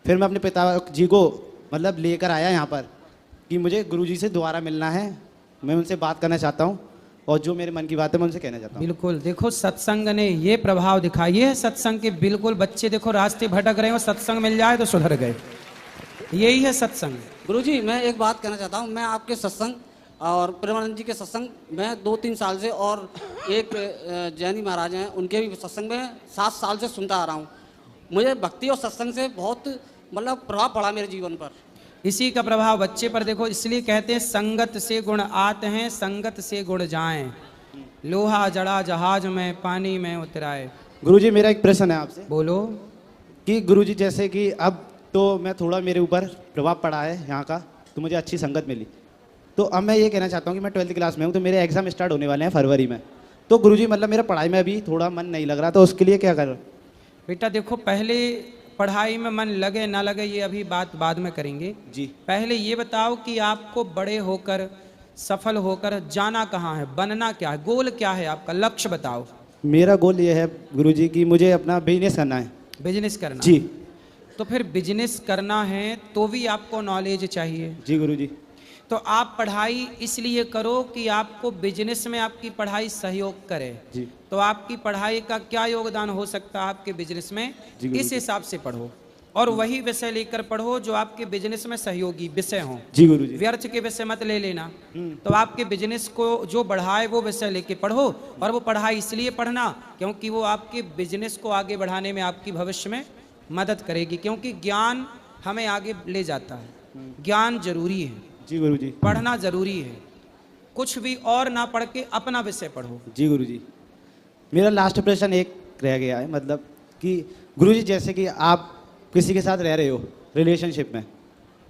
फिर मैं अपने पिताजी को मतलब लेकर आया यहाँ पर कि मुझे गुरुजी से दोबारा मिलना है, मैं उनसे बात करना चाहता हूँ, और जो मेरे मन की बात है मैं उनसे कहना चाहता हूँ। बिल्कुल, देखो सत्संग ने ये प्रभाव दिखाई है सत्संग के। बिल्कुल बच्चे देखो रास्ते भटक रहे हो, सत्संग मिल जाए तो सुधर गए। यही है सत्संग। गुरुजी मैं एक बात कहना चाहता हूँ, मैं आपके सत्संग और प्रेमानंद जी के सत्संग मैं 2-3 साल से, और एक जैनी महाराज हैं उनके भी सत्संग में 7 साल से सुनता आ रहा हूँ। मुझे भक्ति और सत्संग से बहुत मतलब प्रभाव पड़ा मेरे जीवन पर। इसी का प्रभाव बच्चे पर देखो, इसलिए कहते हैं संगत से गुण आते हैं, संगत से गुण जाएं। लोहा जड़ा जहाज में पानी में उतराए। गुरुजी मेरा एक प्रश्न है आपसे। बोलो। कि गुरुजी जैसे कि अब तो मैं थोड़ा मेरे ऊपर प्रभाव पड़ा है यहाँ का, तो मुझे अच्छी संगत मिली। तो अब मैं ये कहना चाहता हूँ कि मैं 12th क्लास में हूँ, तो मेरे एग्ज़ाम स्टार्ट होने वाले हैं फरवरी में। तो गुरुजी मतलब मेरा पढ़ाई में अभी थोड़ा मन नहीं लग रहा, तो उसके लिए क्या करूँ? बेटा देखो, पहले पढ़ाई में मन लगे ना लगे ये अभी बात बाद में करेंगे। जी। पहले ये बताओ कि आपको बड़े होकर सफल होकर जाना कहाँ है, बनना क्या है, गोल क्या है आपका, लक्ष्य बताओ। मेरा गोल ये है गुरुजी कि मुझे अपना बिजनेस करना है। बिजनेस करना? जी। तो फिर बिजनेस करना है तो भी आपको नॉलेज चाहिए। जी गुरुजी। तो आप पढ़ाई इसलिए करो कि आपको बिजनेस में आपकी पढ़ाई सहयोग करे। जी। तो आपकी पढ़ाई का क्या योगदान हो सकता है आपके बिजनेस में, इस हिसाब से पढ़ो, और वही विषय लेकर पढ़ो जो आपके बिजनेस में सहयोगी विषय हों। जी गुरुजी। व्यर्थ के विषय मत ले लेना। तो आपके बिजनेस को जो बढ़ाए वो विषय लेके पढ़ो, और वो पढ़ाई इसलिए पढ़ना क्योंकि वो आपके बिजनेस को आगे बढ़ाने में आपकी भविष्य में मदद करेगी, क्योंकि ज्ञान हमें आगे ले जाता है। ज्ञान जरूरी है। जी गुरुजी। पढ़ना जरूरी है। कुछ भी और ना पढ़ के अपना विषय पढ़ो। जी गुरुजी। मेरा लास्ट प्रश्न एक रह गया है, मतलब कि गुरुजी जैसे कि आप किसी के साथ रह रहे हो रिलेशनशिप में,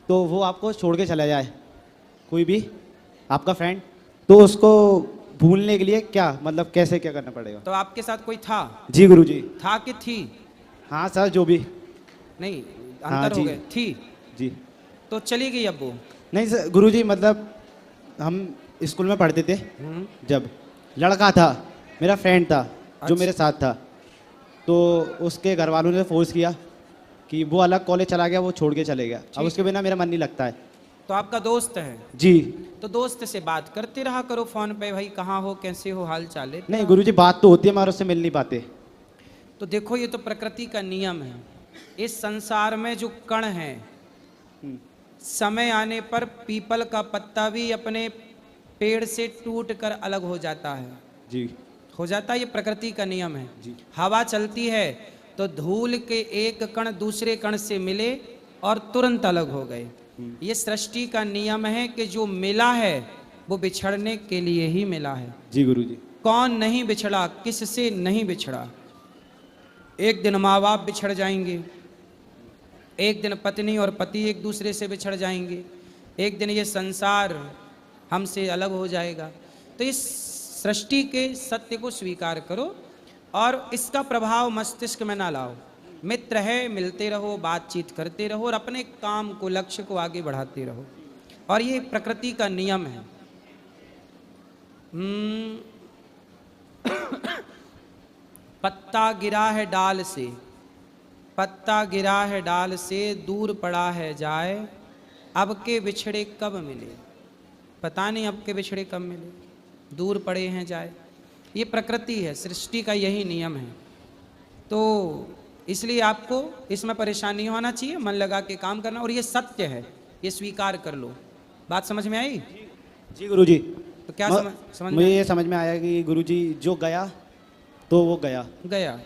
तो वो आपको छोड़ के चला जाए, कोई भी आपका फ्रेंड, तो उसको भूलने के लिए क्या मतलब कैसे क्या करना पड़ेगा? तो आपके साथ कोई था? जी गुरुजी। था कि थी? हाँ सर, जो भी। नहीं, हाँ, अंतर हो जी। गए। थी? जी। तो चली गई अब वो? नहीं सर गुरुजी, मतलब हम स्कूल में पढ़ते थे, जब लड़का था मेरा फ्रेंड था जो अच्छा। मेरे साथ था, तो उसके घर वालों ने फोर्स किया कि वो अलग कॉलेज चला गया, वो छोड़ के चले गया, अब उसके बिना मेरा मन नहीं लगता है। तो आपका दोस्त है, जी तो दोस्त से बात करते रहा करो फोन पे, भाई कहाँ हो, कैसे हो, हाल चाल है। नहीं गुरुजी, बात तो होती है मगर उससे मिल नहीं पाते। तो देखो ये तो प्रकृति का नियम है। इस संसार में जो कण है, समय आने पर पीपल का पत्ता भी अपने पेड़ से टूट कर अलग हो जाता है, जी हो जाता है, ये प्रकृति का नियम है। हवा चलती है तो धूल के एक कण दूसरे कण से मिले और तुरंत अलग हो गए। ये सृष्टि का नियम है कि जो मिला है वो बिछड़ने के लिए ही मिला है। जी गुरुजी। कौन नहीं बिछड़ा, किससे नहीं बिछड़ा। एक दिन माँ बाप बिछड़ जाएंगे, एक दिन पत्नी और पति एक दूसरे से बिछड़ जाएंगे, एक दिन ये संसार हमसे अलग हो जाएगा। तो इस सृष्टि के सत्य को स्वीकार करो और इसका प्रभाव मस्तिष्क में ना लाओ। मित्र है, मिलते रहो, बातचीत करते रहो और अपने काम को, लक्ष्य को आगे बढ़ाते रहो। और ये प्रकृति का नियम है। पत्ता गिरा है डाल से, पत्ता गिरा है डाल से, दूर पड़ा है जाए, अब के बिछड़े कब मिले। पता नहीं अब के बिछड़े कब मिले, दूर पड़े हैं जाए। ये प्रकृति है, सृष्टि का यही नियम है। तो इसलिए आपको इसमें परेशानी होना चाहिए, मन लगा के काम करना, और ये सत्य है, ये स्वीकार कर लो। बात समझ में आई? जी गुरुजी। तो क्या समझ मुझे ये समझ में आया कि गुरुजी जो गया तो वो गया गया।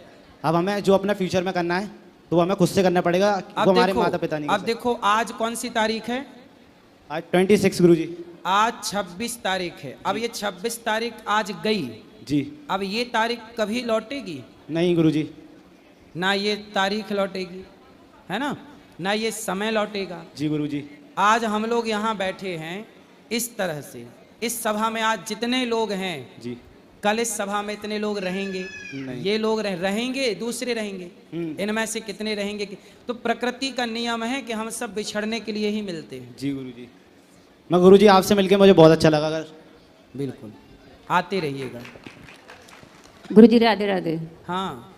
अब हमें जो अपना फ्यूचर में करना है तो वो हमें खुद से करना पड़ेगा, वो हमारे माता पिता नहीं कर अब देखो आज कौन सी तारीख है? सकते। आज 26 गुरुजी। आज 26 तारीख है। अब ये 26 तारीख आज गई जी। अब ये तारीख कभी लौटेगी? नहीं गुरुजी। ना ये तारीख लौटेगी, है ना, ना ये समय लौटेगा। जी गुरुजी। आज हम लोग यहाँ बैठे हैं इस तरह से, इस सभा में आज जितने लोग हैं, जी कल इस सभा में इतने लोग रहेंगे? नहीं। ये लोग रहेंगे, दूसरे रहेंगे, हम्म। इनमें से कितने रहेंगे? तो प्रकृति का नियम है कि हम सब बिछड़ने के लिए ही मिलते हैं। जी गुरुजी। मैं गुरुजी आपसे मिलके मुझे बहुत अच्छा लगा। अगर बिल्कुल आते रहिएगा। गुरुजी राधे राधे। हाँ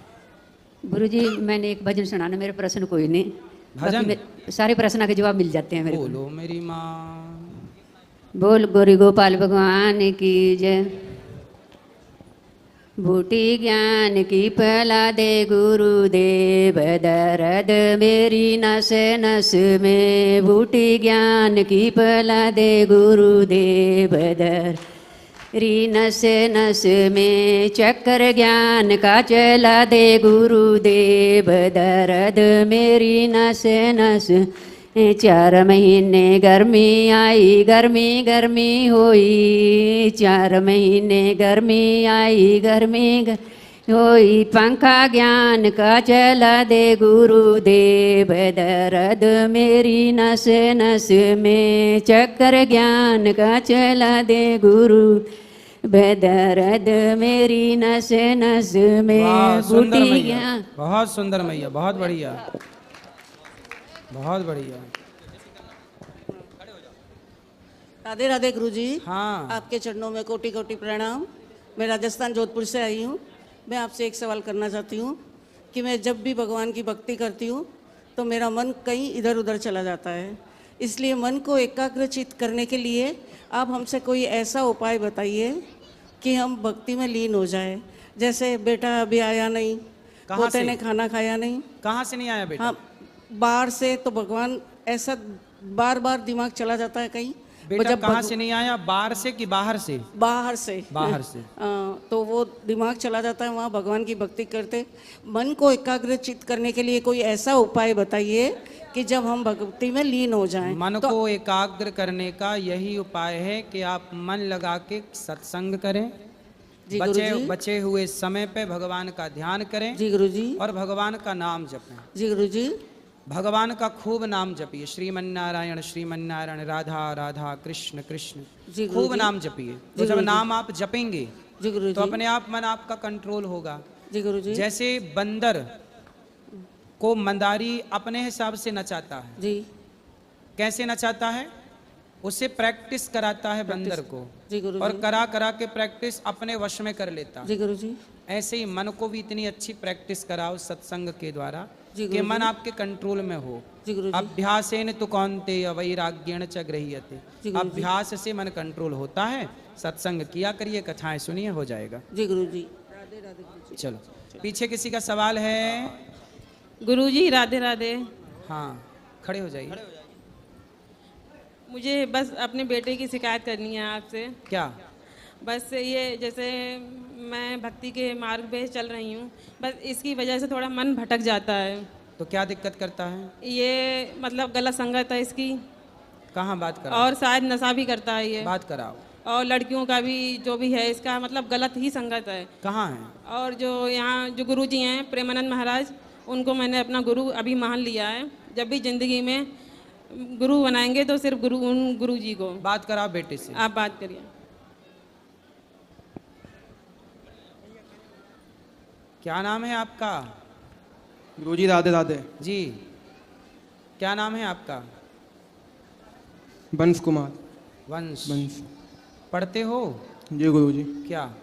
गुरुजी मैंने एक भजन सुनाना, मेरे प्रश्न कोई नहीं, भजन? सारे प्रश्न के जवाब मिल जाते हैं मेरे को। बोलो मेरी माँ। बोल गौरी गोपाल भगवान की जय। बूटी ज्ञान की पला दे गुरुदेव, दर्द मेरी नस नस में। बूटी ज्ञान की पला दे गुरुदेव, दर्द री नस नस में। चक्कर ज्ञान का चला दे गुरुदेव, दर्द मेरी नस नस। 4 महीने गर्मी आई, गर्मी गर्मी होई। 4 महीने गर्मी आई, गर्मी होई। पंखा ज्ञान का चला दे गुरुदेव, दर्द मेरी नस नस में। चक्कर ज्ञान का चला दे गुरु, दर्द मेरी नस नस में। वाह, सुंदर बूटी मैया, ज्ञान। बहुत सुंदर मैया, बहुत बढ़िया, बहुत बढ़िया। राधे राधे गुरुजी। हाँ आपके चरणों में कोटि कोटि प्रणाम। मैं राजस्थान जोधपुर से आई हूँ। मैं आपसे एक सवाल करना चाहती हूँ कि मैं जब भी भगवान की भक्ति करती हूँ तो मेरा मन कहीं इधर उधर चला जाता है। इसलिए मन को एकाग्रचित करने के लिए आप हमसे कोई ऐसा उपाय बताइए कि हम भक्ति में लीन हो जाए। जैसे बेटा अभी आया नहीं, कहाँ पोते से? ने खाना खाया नहीं। कहाँ से नहीं आया बेटा? हाँ, बाहर से। तो भगवान ऐसा बार बार दिमाग चला जाता है कहीं। बेटा कहाँ से नहीं आया, बाहर से कि बाहर से? बाहर से। बाहर से। तो वो दिमाग चला जाता है, वहाँ भगवान की भक्ति करते। मन को एकाग्रचित करने के लिए कोई ऐसा उपाय बताइए कि जब हम भक्ति में लीन हो जाएं। मन तो को एकाग्र करने का यही उपाय है कि आप मन लगा के सत्संग करें, जी बचे गुरुजी। बचे हुए समय पे भगवान का ध्यान करें जी गुरुजी। और भगवान का नाम जपें। जी गुरुजी। भगवान का खूब नाम जपिए, श्रीमन्नारायण श्रीमन्नारायण, राधा राधा, कृष्ण कृष्ण, जी खूब गुरुजी। नाम जपिए। तो जी जब गुरुजी। नाम आप जपेंगे जी गुरुजी। तो अपने आप मन आपका कंट्रोल होगा। जी गुरुजी। जैसे बंदर को मंदारी अपने हिसाब से नचाता है, जी। कैसे नचाता है? उसे प्रैक्टिस कराता है बंदर को, जी गुरुजी। और करा करा के प्रैक्टिस अपने वश में कर लेता है। जी गुरुजी। ऐसे ही मन को भी इतनी अच्छी प्रैक्टिस कराओ सत्संग के द्वारा जी कि गुरुजी। मन आपके कंट्रोल में हो। जी गुरुजी। अभ्यासेन तु कौन्तेय वैराग्येण च गृह्यते। जी गुरुजी। अभ्यास से मन कंट्रोल होता है। सत्संग किया करिए, कथाएं सुनिए, हो जाएगा। जी गुरुजी। चलो, पीछे किसी का सवाल है? गुरुजी राधे राधे। हाँ, खड़े हो जाइए। मुझे बस अपने बेटे की शिकायत करनी है आपसे। क्या? बस ये जैसे मैं भक्ति के मार्ग पे चल रही हूँ, बस इसकी वजह से थोड़ा मन भटक जाता है। तो क्या दिक्कत करता है? ये मतलब गलत संगत है इसकी, कहाँ बात कराओ? और शायद नशा भी करता है ये, बात कराओ। और लड़कियों का भी जो भी है इसका मतलब गलत ही संगत है। कहाँ है? और जो यहाँ जो गुरुजी हैं प्रेमानंद महाराज, उनको मैंने अपना गुरु अभी मान लिया है। जब भी जिंदगी में गुरु बनाएंगे तो सिर्फ उन गुरुजी को। बात कराओ बेटे से। आप बात करिए। क्या नाम है आपका? गुरुजी राधे राधे। जी, क्या नाम है आपका? वंश कुमार। वंश। वंश। पढ़ते हो? जी गुरुजी। क्या?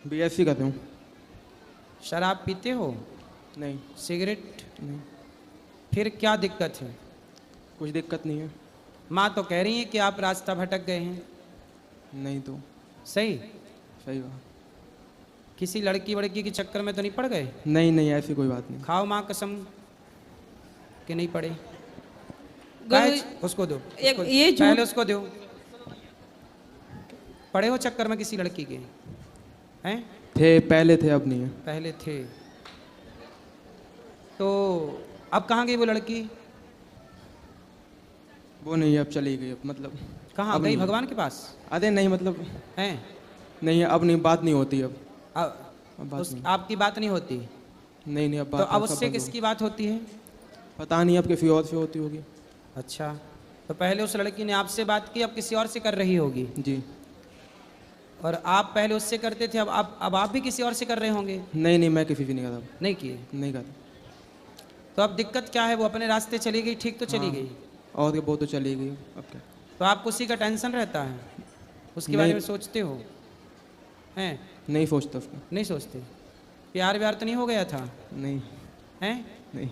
बीएससी करता हूँ। शराब पीते हो? नहीं। सिगरेट? नहीं। फिर क्या दिक्कत है? कुछ दिक्कत नहीं है। माँ तो कह रही है कि आप रास्ता भटक गए हैं। नहीं तो सही? सही बात। किसी लड़की वड़की के चक्कर में तो नहीं पड़ गए? नहीं नहीं, ऐसी कोई बात नहीं। खाओ माँ कसम कि नहीं पड़े। गुरु- उसको दो, एक उसको, ये झूठ- पहले उसको दो। पड़े हो चक्कर में किसी लड़की के? हैं? थे, पहले थे, अब नहीं है। पहले थे। तो अब कहाँ गई वो लड़की? वो नहीं है, अब चली गई। अब मतलब कहाँ अब गई? नहीं है। भगवान के पास? अरे नहीं, मतलब हैं? नहीं है, अब नहीं, बात नहीं होती अब बात नहीं। आपकी बात नहीं होती? नहीं नहीं, अब तो बात अब सब उससे बंद हो किसकी बात होती है? गई। पता नहीं, अब किसी और से होती होगी। अच्छा, तो पहले उस लड़की ने आपसे बात की, अब किसी और से कर रही होगी। जी। और आप पहले उससे करते थे, अब आप भी किसी और से कर रहे होंगे? नहीं नहीं, मैं किसी भी नहीं करता। नहीं किए? नहीं करता। तो अब दिक्कत क्या है? वो अपने रास्ते चली गई, ठीक तो चली हाँ। गई। और क्या, वो तो चली गई, अब क्या। तो आपको उसी का टेंशन रहता है? उसके बारे नहीं। में सोचते हो? हैं? नहीं सोचता उसका। नहीं सोचते? प्यार व्यार तो नहीं हो गया था? नहीं। हैं? नहीं।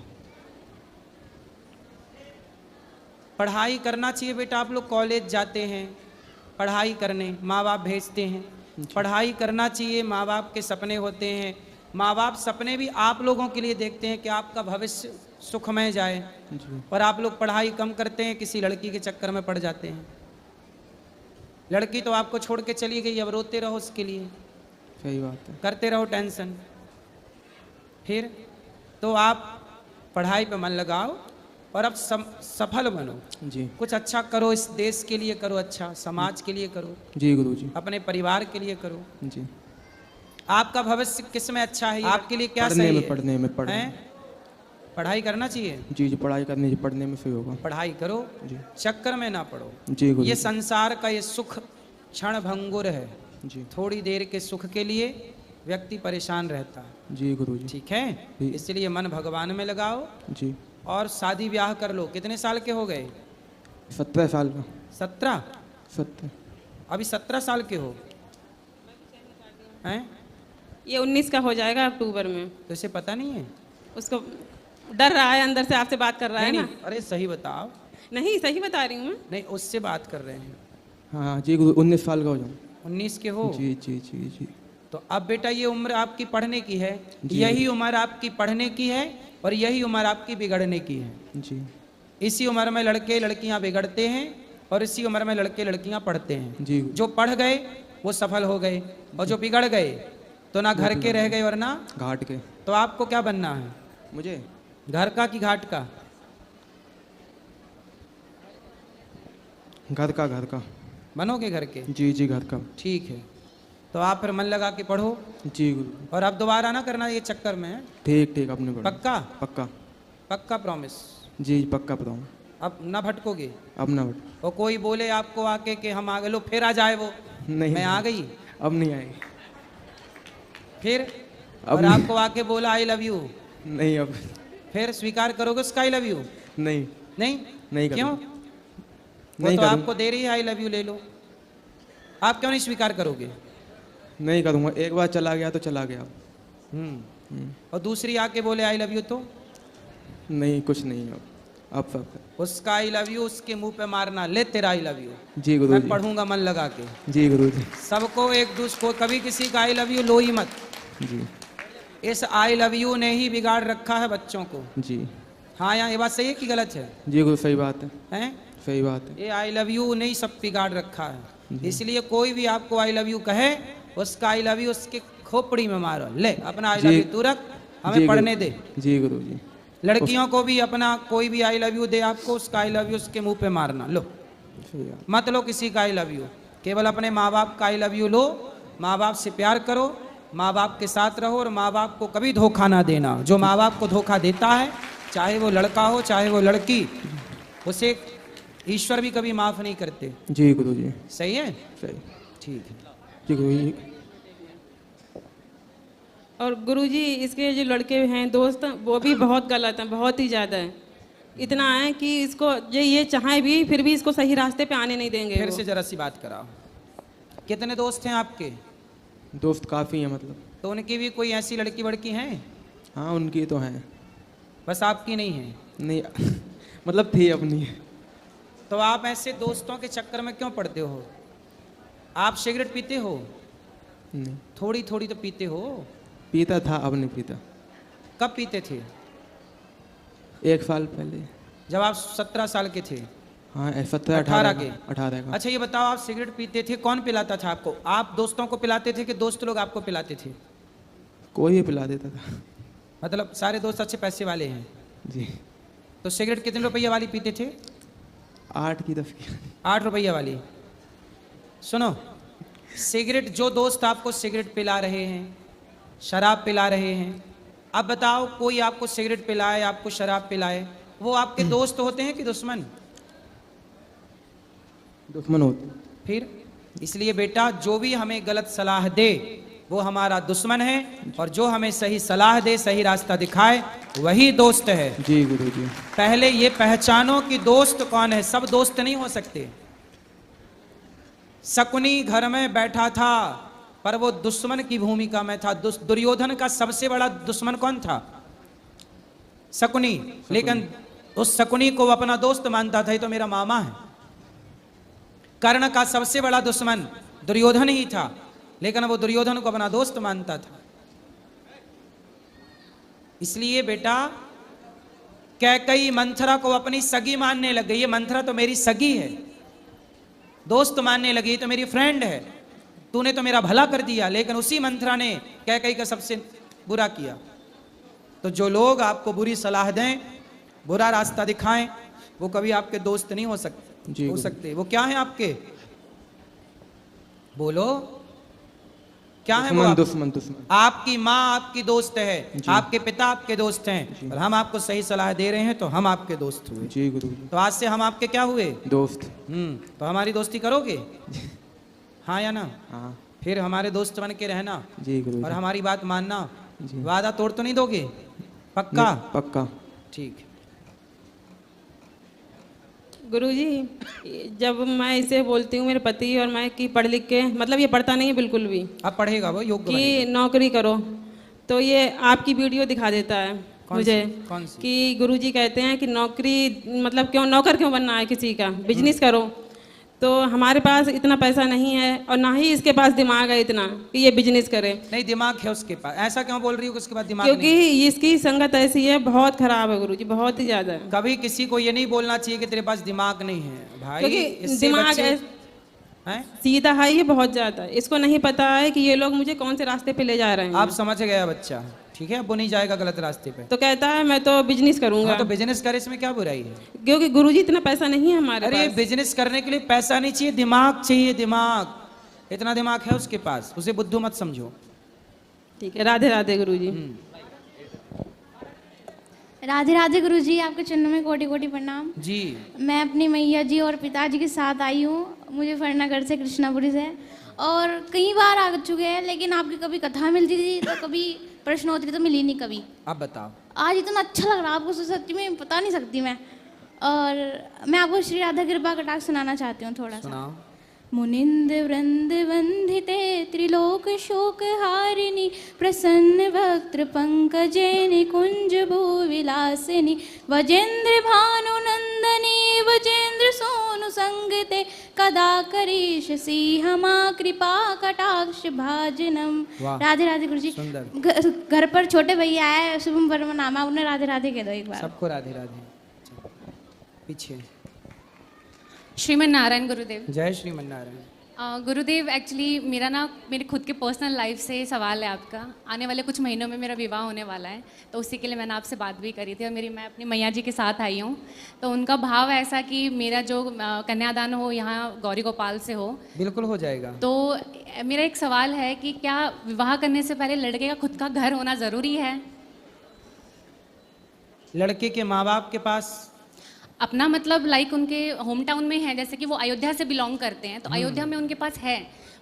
पढ़ाई करना चाहिए बेटा। आप लोग कॉलेज जाते हैं पढ़ाई करने, माँ बाप भेजते हैं। पढ़ाई करना चाहिए, माँ बाप के सपने होते हैं। माँ बाप सपने भी आप लोगों के लिए देखते हैं कि आपका भविष्य सुखमय जाए। जी। और आप लोग पढ़ाई कम करते हैं, किसी लड़की के चक्कर में पड़ जाते हैं। लड़की तो आपको छोड़ के चली गई, अब रोते रहो उसके लिए, सही बात है। करते रहो टेंशन। फिर तो आप पढ़ाई पे मन लगाओ और अब सफल बनो। जी। कुछ अच्छा करो, इस देश के लिए करो, अच्छा समाज के लिए करो, जी गुरुजी। अपने परिवार के लिए करो। जी। आपका भविष्य किस में अच्छा है? आपके लिए क्या पढ़ने सही में, है? पढ़ने में, पढ़ने में। हैं? पढ़ाई करना चाहिए। जी जी, पढ़ाई करनी चाहिए, पढ़ने में सही होगा। पढ़ाई करो, जी। चक्कर में ना पड़ो। जी गुरुजी। ये संसार का ये सुख क्षण भंगुर है। जी। थोड़ी देर के सुख के लिए व्यक्ति परेशान रहता है। जी गुरुजी। ठीक है, जी। इसलिए मन भगवान में लगाओ जी। और शादी ब्याह कर लो। कितने साल के हो गए? 17 साल का। 17? 17। अभी 17 साल के हो हैं? ये 19 का हो जाएगा अक्टूबर में। तो इसे पता नहीं है? उसको डर रहा है, अंदर से आपसे बात कर रहा है नहीं, ना। नहीं, अरे सही बताओ। नहीं, सही बता रही हूँ मैं। नहीं, उससे बात कर रहे हैं। हाँ जी गुरु, 19 साल का हो जाऊँ। 19 के हो? जी जी जी जी। तो अब बेटा ये उम्र आपकी पढ़ने की है। जी। यही उम्र आपकी पढ़ने की है और यही उम्र आपकी बिगड़ने की है। जी। इसी उम्र में लड़के लड़कियां बिगड़ते हैं और इसी उम्र में लड़के लड़कियां पढ़ते हैं। जी। जो पढ़ गए वो सफल हो गए और जो बिगड़ गए तो ना घर के रह गए और ना घाट के। तो आपको क्या बनना है? मुझे घर का कि घाट का? घर का, घर का। बनोगे घर के? जी जी, घर का। ठीक है, तो आप फिर मन लगा के पढ़ो जी गुरु। और अब दोबारा ना करना ये चक्कर में। ठीक ठीक, अपने पढ़ो। पक्का? पक्का। पक्का प्रॉमिस? जी पक्का बताऊँ। अब ना भटकोगे? अब ना बट। और कोई बोले आपको आके कि हम आ गए, लो फिर आ जाए वो नहीं, मैं आ गई, अब नहीं आएगी। फिर अब और नहीं। आपको आके बोला आई लव यू, नहीं अब फिर स्वीकार करोगे उसका आई लव यू? नहीं। नहीं? नहीं क्यों? करूँगा। वो नहीं तो करूँगा। आपको दे रही है आई लव यू, ले लो। आप क्यों नहीं स्वीकार करोगे? नहीं करूँगा, एक बार चला गया तो चला गया। और दूसरी आके बोले आई लव यू तो? नहीं कुछ नहीं है अब उसका आई लव यू उसके मुंह पे मारना, ले तेरा आई लव यू। जी गुरु मैं जी। पढ़ूंगा मन लगा के। जी गुरु जी। सबको एक दूसरे को कभी किसी का आई लव यू लो ही मत। जी इस आई लव यू ने ही बिगाड़ रखा है बच्चों को। जी। हाँ, यहाँ ये बात सही है कि गलत है? जी गुरु सही बात है। हैं? सही बात है। ये आई लव यू ने ही सब बिगाड़ रखा है। इसलिए कोई भी आपको आई लव यू कहे, उसका आई लव यू उसके खोपड़ी में मारो। ले अपना आई लव यू तू रख, हमें पढ़ने दे। जी गुरु जी। लड़कियों को भी अपना कोई भी आई लव यू दे आपको, उसका आई लव यू उसके मुंह पे मारना। लो मत लो किसी का आई लव यू, केवल अपने माँ बाप का आई लव यू लो। माँ बाप से प्यार करो, माँ बाप के साथ रहो और माँ बाप को कभी धोखा ना देना। जो माँ बाप को धोखा देता है, चाहे वो लड़का हो चाहे वो लड़की, उसे ईश्वर भी कभी माफ नहीं करते। जी गुरु जी। सही है? सही। ठीक है। जी गुरु जी। और गुरुजी इसके जो लड़के हैं दोस्त, वो भी बहुत गलत हैं, बहुत ही ज़्यादा है। इतना है कि इसको ये चाहे भी फिर भी इसको सही रास्ते पे आने नहीं देंगे। फिर से जरा सी बात कराओ। कितने दोस्त हैं आपके? दोस्त काफ़ी हैं मतलब। तो उनकी भी कोई ऐसी लड़की वड़की हैं? हाँ उनकी तो हैं। बस आपकी नहीं है? नहीं मतलब थी अपनी। तो आप ऐसे दोस्तों के चक्कर में क्यों पड़ते हो? आप सिगरेट पीते हो? नहीं। थोड़ी थोड़ी तो पीते हो। पीता था, अब नहीं पीता। कब पीते थे? 1 साल पहले। जब आप 17 साल के थे? हाँ 17-18 के। 18 का। अच्छा ये बताओ, आप सिगरेट पीते थे, कौन पिलाता था आपको? आप दोस्तों को पिलाते थे कि दोस्त लोग आपको पिलाते थे? कोई भी पिला देता था। मतलब सारे दोस्त अच्छे पैसे वाले हैं? जी। तो सिगरेट कितने रुपये वाली पीते थे? 8 की 10 की। 8 रुपये वाली। सुनो, सिगरेट जो दोस्त आपको सिगरेट पिला रहे हैं, शराब पिला रहे हैं, अब बताओ कोई आपको सिगरेट पिलाए, आपको शराब पिलाए, वो आपके दोस्त होते हैं कि दुश्मन? दुश्मन होते। फिर इसलिए बेटा, जो भी हमें गलत सलाह दे वो हमारा दुश्मन है, और जो हमें सही सलाह दे, सही रास्ता दिखाए, वही दोस्त है। जी गुरु जी। पहले ये पहचानो कि दोस्त कौन है। सब दोस्त नहीं हो सकते। शकुनी घर में बैठा था पर वो दुश्मन की भूमिका में था। दुर्योधन का सबसे बड़ा दुश्मन कौन था? शकुनी। लेकिन उस शकुनी को वो अपना दोस्त मानता था, ये तो मेरा मामा है। कर्ण का सबसे बड़ा दुश्मन दुर्योधन ही था, लेकिन वो दुर्योधन को अपना दोस्त मानता था। इसलिए बेटा, कैकई मंथरा को अपनी सगी मानने लग गई। ये मंथरा तो मेरी सगी है, दोस्त मानने लगी, तो मेरी फ्रेंड है, तूने तो मेरा भला कर दिया। लेकिन उसी मंथरा ने कैकई का सबसे बुरा किया। तो जो लोग आपको बुरी सलाह दें, बुरा रास्ता दिखाएं, वो कभी आपके दोस्त नहीं हो सकते। वो क्या है आपके? बोलो क्या है वो? दुश्मन। आपकी माँ आपकी दोस्त है, आपके पिता आपके दोस्त हैं, और हम आपको सही सलाह दे रहे हैं तो हम आपके दोस्त हुए। जी गुरु जी। तो आज से हम आपके क्या हुए? दोस्त। तो हमारी दोस्ती करोगे? हाँ या ना? हाँ। फिर हमारे दोस्त बन के रहना। जी गुरु जी। और हमारी बात मानना। वादा तोड़ तो नहीं दोगे? पक्का? पक्का। ठीक है। गुरुजी, जब मैं इसे बोलती हूँ मेरे पति और मैं कि पढ़ लिख के, मतलब ये पढ़ता नहीं है बिल्कुल भी, अब पढ़ेगा वो, योग्य कि नौकरी करो, तो ये आपकी वीडियो दिखा देता है मुझे कौन सी? कि गुरुजी कहते हैं कि नौकरी मतलब क्यों, नौकर क्यों बनना है किसी का, बिजनेस करो। तो हमारे पास इतना पैसा नहीं है और ना ही इसके पास दिमाग है इतना कि ये बिजनेस करे। नहीं, दिमाग है उसके पास। ऐसा क्यों बोल रही हो कि उसके पास दिमाग क्योंकि नहीं? इसकी संगत ऐसी है, बहुत खराब है गुरुजी, बहुत ही ज्यादा। कभी किसी को ये नहीं बोलना चाहिए कि तेरे पास दिमाग नहीं है भाई। क्योंकि दिमाग है सीधा है ये बहुत ज्यादा। इसको नहीं पता है कि ये लोग मुझे कौन से रास्ते पे ले जा रहे हैं। आप समझ गया बच्चा, ठीक है, अब वो नहीं जाएगा गलत रास्ते पे। तो कहता है मैं तो बिजनेस करूंगा। हाँ, तो बिजनेस करे, इसमें क्या बुराई है? क्योंकि गुरुजी इतना पैसा नहीं है हमारे अरे पास। बिजनेस करने के लिए पैसा नहीं चाहिए, दिमाग चाहिए। दिमाग, इतना दिमाग है उसके पास, उसे बुद्धू मत समझो। ठीक है, राधे राधे गुरुजी। राधे राधे गुरुजी, आपके चरणों में कोटि कोटि प्रणाम जी। मैं अपनी मैया जी और पिताजी के साथ आई हूँ। मुझे फरनागढ़ से, कृष्णापुरी से, और कई बार आ चुके हैं, लेकिन आपकी कभी कथा मिलती थी तो कभी प्रश्नोत्तरी तो मिली नहीं कभी। अब बताओ। आज इतना अच्छा लग रहा है आपको, सच्ची में बता नहीं सकती मैं। और मैं आपको श्री राधा कृपा कटाक्ष सुनाना चाहती हूँ थोड़ा सा। मुनिंद वृंद वंदिते त्रिलोक शोक हारिणी प्रसन्न वक्त्र पंकजे निकुंज भू विलासिनी वजेंद्र भानु नंदनी वजेंद्र सोनु संगते कदा करीश सिंहमा कृपा कटाक्ष भाजनम। वाह। राधे राधे गुरु जी। सुंदर। घर पर छोटे भैया है शुभम वर्मा नाम है, उन्हें राधे राधे कह दो एक बार। सबको राधे राधे। पीछे। श्रीमन नारायण गुरुदेव। जय श्रीमन नारायण। गुरुदेव एक्चुअली मेरा ना मेरे खुद के पर्सनल लाइफ से सवाल है आपका। आने वाले कुछ महीनों में मेरा विवाह होने वाला है, तो उसी के लिए मैंने आपसे बात भी करी थी और मैं अपनी मैया जी के साथ आई हूँ। तो उनका भाव ऐसा कि मेरा जो कन्यादान हो यहाँ गौरी गोपाल से हो। बिल्कुल हो जाएगा। तो मेरा एक सवाल है कि क्या विवाह करने से पहले लड़के का खुद का घर होना ज़रूरी है? लड़के के माँ बाप के पास अपना मतलब लाइक उनके होम टाउन में है, जैसे कि वो अयोध्या से बिलोंग करते हैं, तो अयोध्या में उनके पास है,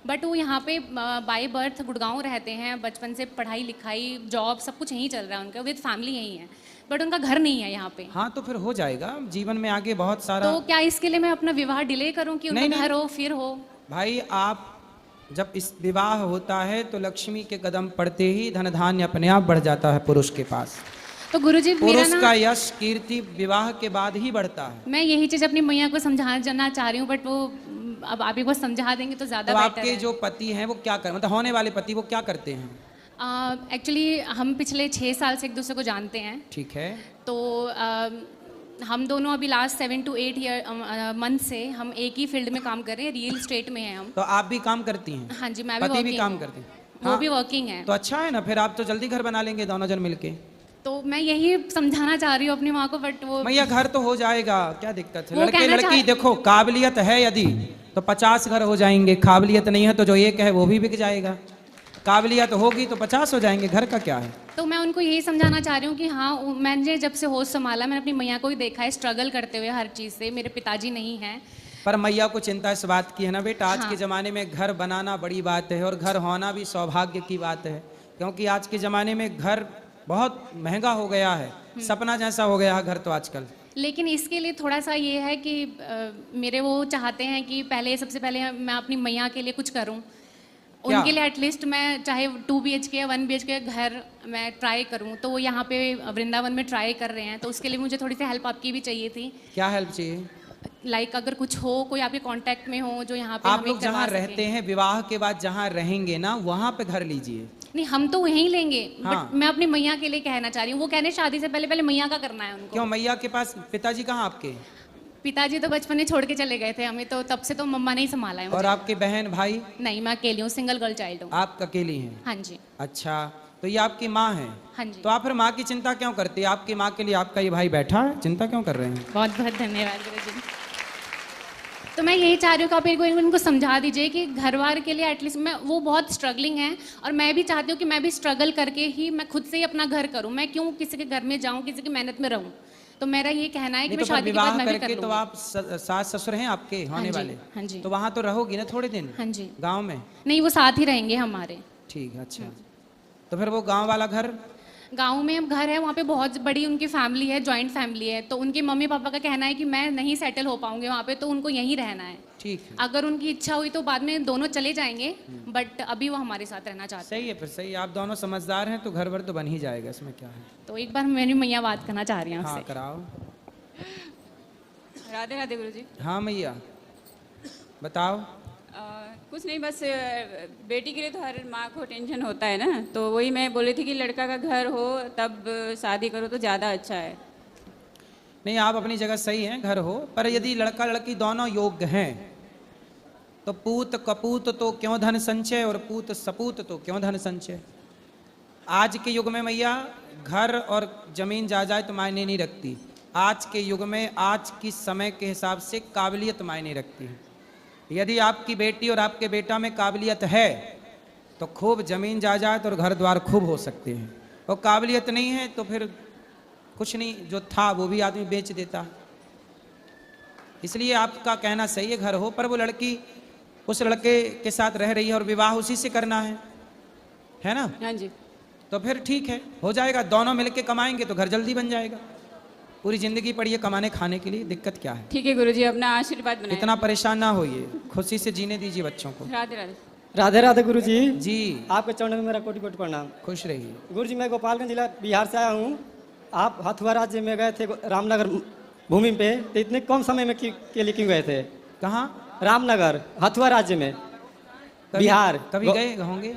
बट वो यहाँ पे बाय बर्थ गुड़गांव रहते हैं, बचपन से पढ़ाई लिखाई जॉब सब कुछ यहीं चल रहा है उनका, विद फैमिली यहीं है, बट उनका घर नहीं है यहाँ पे। हाँ तो फिर हो जाएगा, जीवन में आगे बहुत सारा। तो क्या इसके लिए मैं अपना विवाह डिले करूँ कि उनका घर हो फिर हो? भाई आप जब इस विवाह होता है तो लक्ष्मी के कदम पड़ते ही धन धान्य अपने आप बढ़ जाता है पुरुष के पास। तो गुरुजी पुरुष का यश कीर्ति विवाह के बाद ही बढ़ता है। मैं यही चीज अपनी मैया को समझाना चाह रही हूँ, बट वो अब आप ही को समझा देंगे तो ज्यादा तो बेटर आपके है। जो पति हैं वो क्या कर मतलब होने वाले पति वो क्या करते हैं? एक्चुअली हम पिछले 6 साल से एक दूसरे को जानते हैं। ठीक है। तो हम दोनों अभी लास्ट 7 to 8 मंथ से हम एक ही फील्ड में काम कर रहे हैं, रियल एस्टेट में हैं हम। तो आप भी काम करती हैं? हाँ जी, मैं पति भी काम करते हैं? वो भी वर्किंग है। तो अच्छा है ना, फिर आप तो जल्दी घर बना लेंगे दोनों जन मिलके। तो मैं यही समझाना चाह रही हूँ अपनी माँ को, बट वो मैया घर तो हो जाएगा, क्या दिक्कत है? वो लड़के कहना लड़की देखो, काबिलियत है यदि तो 50 घर हो जाएंगे, काबिलियत नहीं है तो जो एक है वो भी बिक जाएगा। काबिलियत होगी तो 50 हो जाएंगे, घर का क्या है? तो मैं उनको यही समझाना चाह रही हूँ कि हाँ, मैंने जब से होश संभाला मैंने अपनी मैया को ही देखा है स्ट्रगल करते हुए हर चीज़ से। मेरे पिताजी नहीं हैं, पर मैया को चिंता इस बात की है ना बेटा, आज के ज़माने में घर बनाना बड़ी बात है और घर होना भी सौभाग्य की बात है, क्योंकि आज के ज़माने में घर बहुत महंगा हो गया है, सपना जैसा हो गया है घर तो आजकल। लेकिन इसके लिए थोड़ा सा ये है कि मेरे वो चाहते हैं कि पहले सबसे पहले मैं अपनी मैया के लिए कुछ करूं, उनके लिए एटलीस्ट मैं चाहे 2 BHK या 1 BHK घर मैं ट्राई करूं। तो वो यहाँ पे वृंदावन में ट्राई कर रहे हैं, तो उसके लिए मुझे थोड़ी सी हेल्प आपकी भी चाहिए थी। क्या हेल्प चाहिए? लाइक अगर कुछ हो, कोई आपके कांटेक्ट में हो जो यहाँ पे आप लोग जहाँ रहते हैं विवाह के बाद जहाँ रहेंगे ना वहाँ पे घर लीजिए। नहीं, हम तो वहीं लेंगे। हाँ। बट मैं अपनी मैया के लिए कहना चाह रही हूँ, वो कहने शादी से पहले पहले मैया का करना है उनको। क्यों, मैया के पास पिताजी कहाँ आपके? पिताजी तो बचपन में छोड़ के चले गए थे हमें, तो तब से तो मम्मा ने ही संभाला है मुझे। और आपके बहन भाई? नहीं, मैं अकेली हूँ, सिंगल गर्ल चाइल्ड हूँ। आप अकेली हैं? हाँ जी। अच्छा, तो ये आपकी माँ है? हाँ जी। तो आप फिर माँ की चिंता क्यों करती है? आपकी माँ के लिए आपका ये भाई बैठा है, चिंता क्यों कर रहे हैं? बहुत बहुत धन्यवाद गुरुजी। तो मैं यही चाह रही हूँ कि आप एक बार उनको समझा दीजिए कि घर बार के लिए एटलीस्ट मैं, वो बहुत स्ट्रगलिंग है और मैं भी चाहती हूँ कि मैं भी स्ट्रगल करके ही मैं खुद से ही अपना घर करूँ। मैं क्यों किसी के घर में जाऊँ, किसी की मेहनत में रहूँ? तो मेरा ये कहना है कि मैं शादी के बाद मैं भी कर लूँगी। तो आप सास ससुर हैं आपके होने वाले? हाँ जी। तो वहाँ तो रहोगी ना थोड़े दिन? हाँ जी। गाँव में? नहीं, वो साथ ही रहेंगे हमारे। ठीक है, अच्छा। तो फिर वो गाँव वाला घर? गांव में घर है, वहाँ पे बहुत बड़ी उनकी फैमिली है, जॉइंट फैमिली है, तो उनके मम्मी पापा का कहना है कि मैं नहीं सेटल हो पाऊंगी वहाँ पे, तो उनको यहीं रहना है। ठीक है। अगर उनकी इच्छा हुई तो बाद में दोनों चले जाएंगे, बट अभी वो हमारे साथ रहना चाहते हैं। सही है, फिर सही। आप दोनों समझदार हैं तो घर भर तो बन ही जाएगा, इसमें क्या है। तो एक बार मेरी मैया बात करना चाह रही हैं हाँ, आपसे। कराओ। राधे राधे गुरुजी। हाँ मैया बताओ। कुछ नहीं, बस बेटी के लिए तो हर माँ को टेंशन होता है ना, तो वही मैं बोली थी कि लड़का का घर हो तब शादी करो तो ज़्यादा अच्छा है। नहीं, आप अपनी जगह सही हैं, घर हो, पर यदि लड़का लड़की दोनों योग्य हैं तो पूत कपूत तो क्यों धन संचय और पूत सपूत तो क्यों धन संचय। आज के युग में मैया घर और जमीन जायदाद तो मायने नहीं रखती। आज के युग में आज की समय के हिसाब से काबिलियत मायने रखती है। यदि आपकी बेटी और आपके बेटा में काबिलियत है तो खूब जमीन जायदाद और घर द्वार खूब हो सकते हैं, और काबिलियत नहीं है तो फिर कुछ नहीं, जो था वो भी आदमी बेच देता। इसलिए आपका कहना सही है, घर हो, पर वो लड़की उस लड़के के साथ रह रही है और विवाह उसी से करना है ना? हाँ जी। तो फिर ठीक है, हो जाएगा, दोनों मिलके कमाएंगे तो घर जल्दी बन जाएगा। पूरी जिंदगी पड़ी है कमाने खाने के लिए, दिक्कत क्या है? ठीक है गुरुजी, अपना आशीर्वाद बनाए। इतना परेशान ना होइए, खुशी से जीने दीजिए बच्चों को। राधे राधे। राधे राधे गुरुजी। जी आपके चरणों में मेरा कोटि कोटि प्रणाम। खुश रहिए। गुरुजी, मैं गोपालगंज जिला बिहार से आया हूँ। आप हथुआ राज्य में गए थे रामनगर भूमि पे, तो इतने कम समय में के लिए क्यों गए थे? कहाँ? रामनगर, हथुआ राज्य में, बिहार। कभी गए होंगे?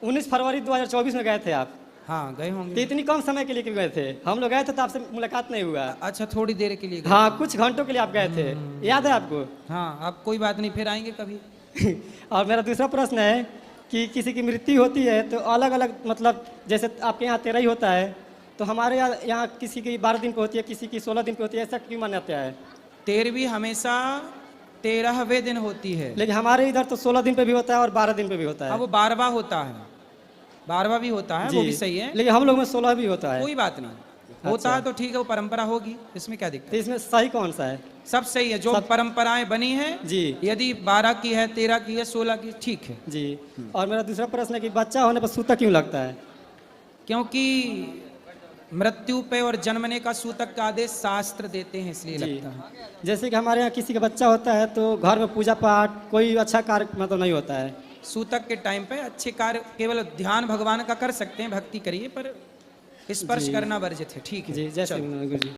19 फरवरी 2024 में गए थे आप। हाँ गए होंगे। तो इतनी कम समय के लिए क्यों गए थे? हम लोग गए थे तो आपसे मुलाकात नहीं हुआ। अच्छा, थोड़ी देर के लिए गए? हाँ, कुछ घंटों के लिए आप गए थे, याद है आपको? हाँ, अब कोई बात नहीं, फिर आएंगे कभी। और मेरा दूसरा प्रश्न है कि किसी की मृत्यु होती है तो अलग अलग, मतलब जैसे आपके यहाँ 13 ही होता है, तो हमारे यहाँ किसी की 12 दिन पे होती है, किसी की 16 दिन पे होती है, ऐसा क्यों मान्यता है? 13वीं हमेशा 13वें दिन होती है, लेकिन हमारे इधर तो 16 दिन पे भी होता है और 12 दिन पे भी होता है। अब वो 12वां होता है, 12वां भी होता है, वो भी सही है, लेकिन हम लोग में 16 भी होता है। कोई बात नहीं, होता है तो ठीक है, वो परंपरा होगी, इसमें क्या दिक्कत? तो इसमें सही कौन सा है? सब सही है, जो परंपराएं बनी हैं जी। यदि 12 की है, 13 की है, 16 की, ठीक है जी। और मेरा दूसरा प्रश्न है कि बच्चा होने पर सूतक क्यों लगता है? क्योंकि मृत्यु पे और जन्मने का सूतक का आदेश शास्त्र देते हैं, इसलिए लगता है। जैसे कि हमारे यहाँ किसी का बच्चा होता है तो घर में पूजा पाठ कोई अच्छा कार्य मतलब नहीं होता है। सूतक के टाइम पे अच्छे कार्य केवल ध्यान भगवान का कर सकते हैं, भक्ति करिए, पर स्पर्श करना वर्जित है, ठीक है जी। जय श्री गुरु जी।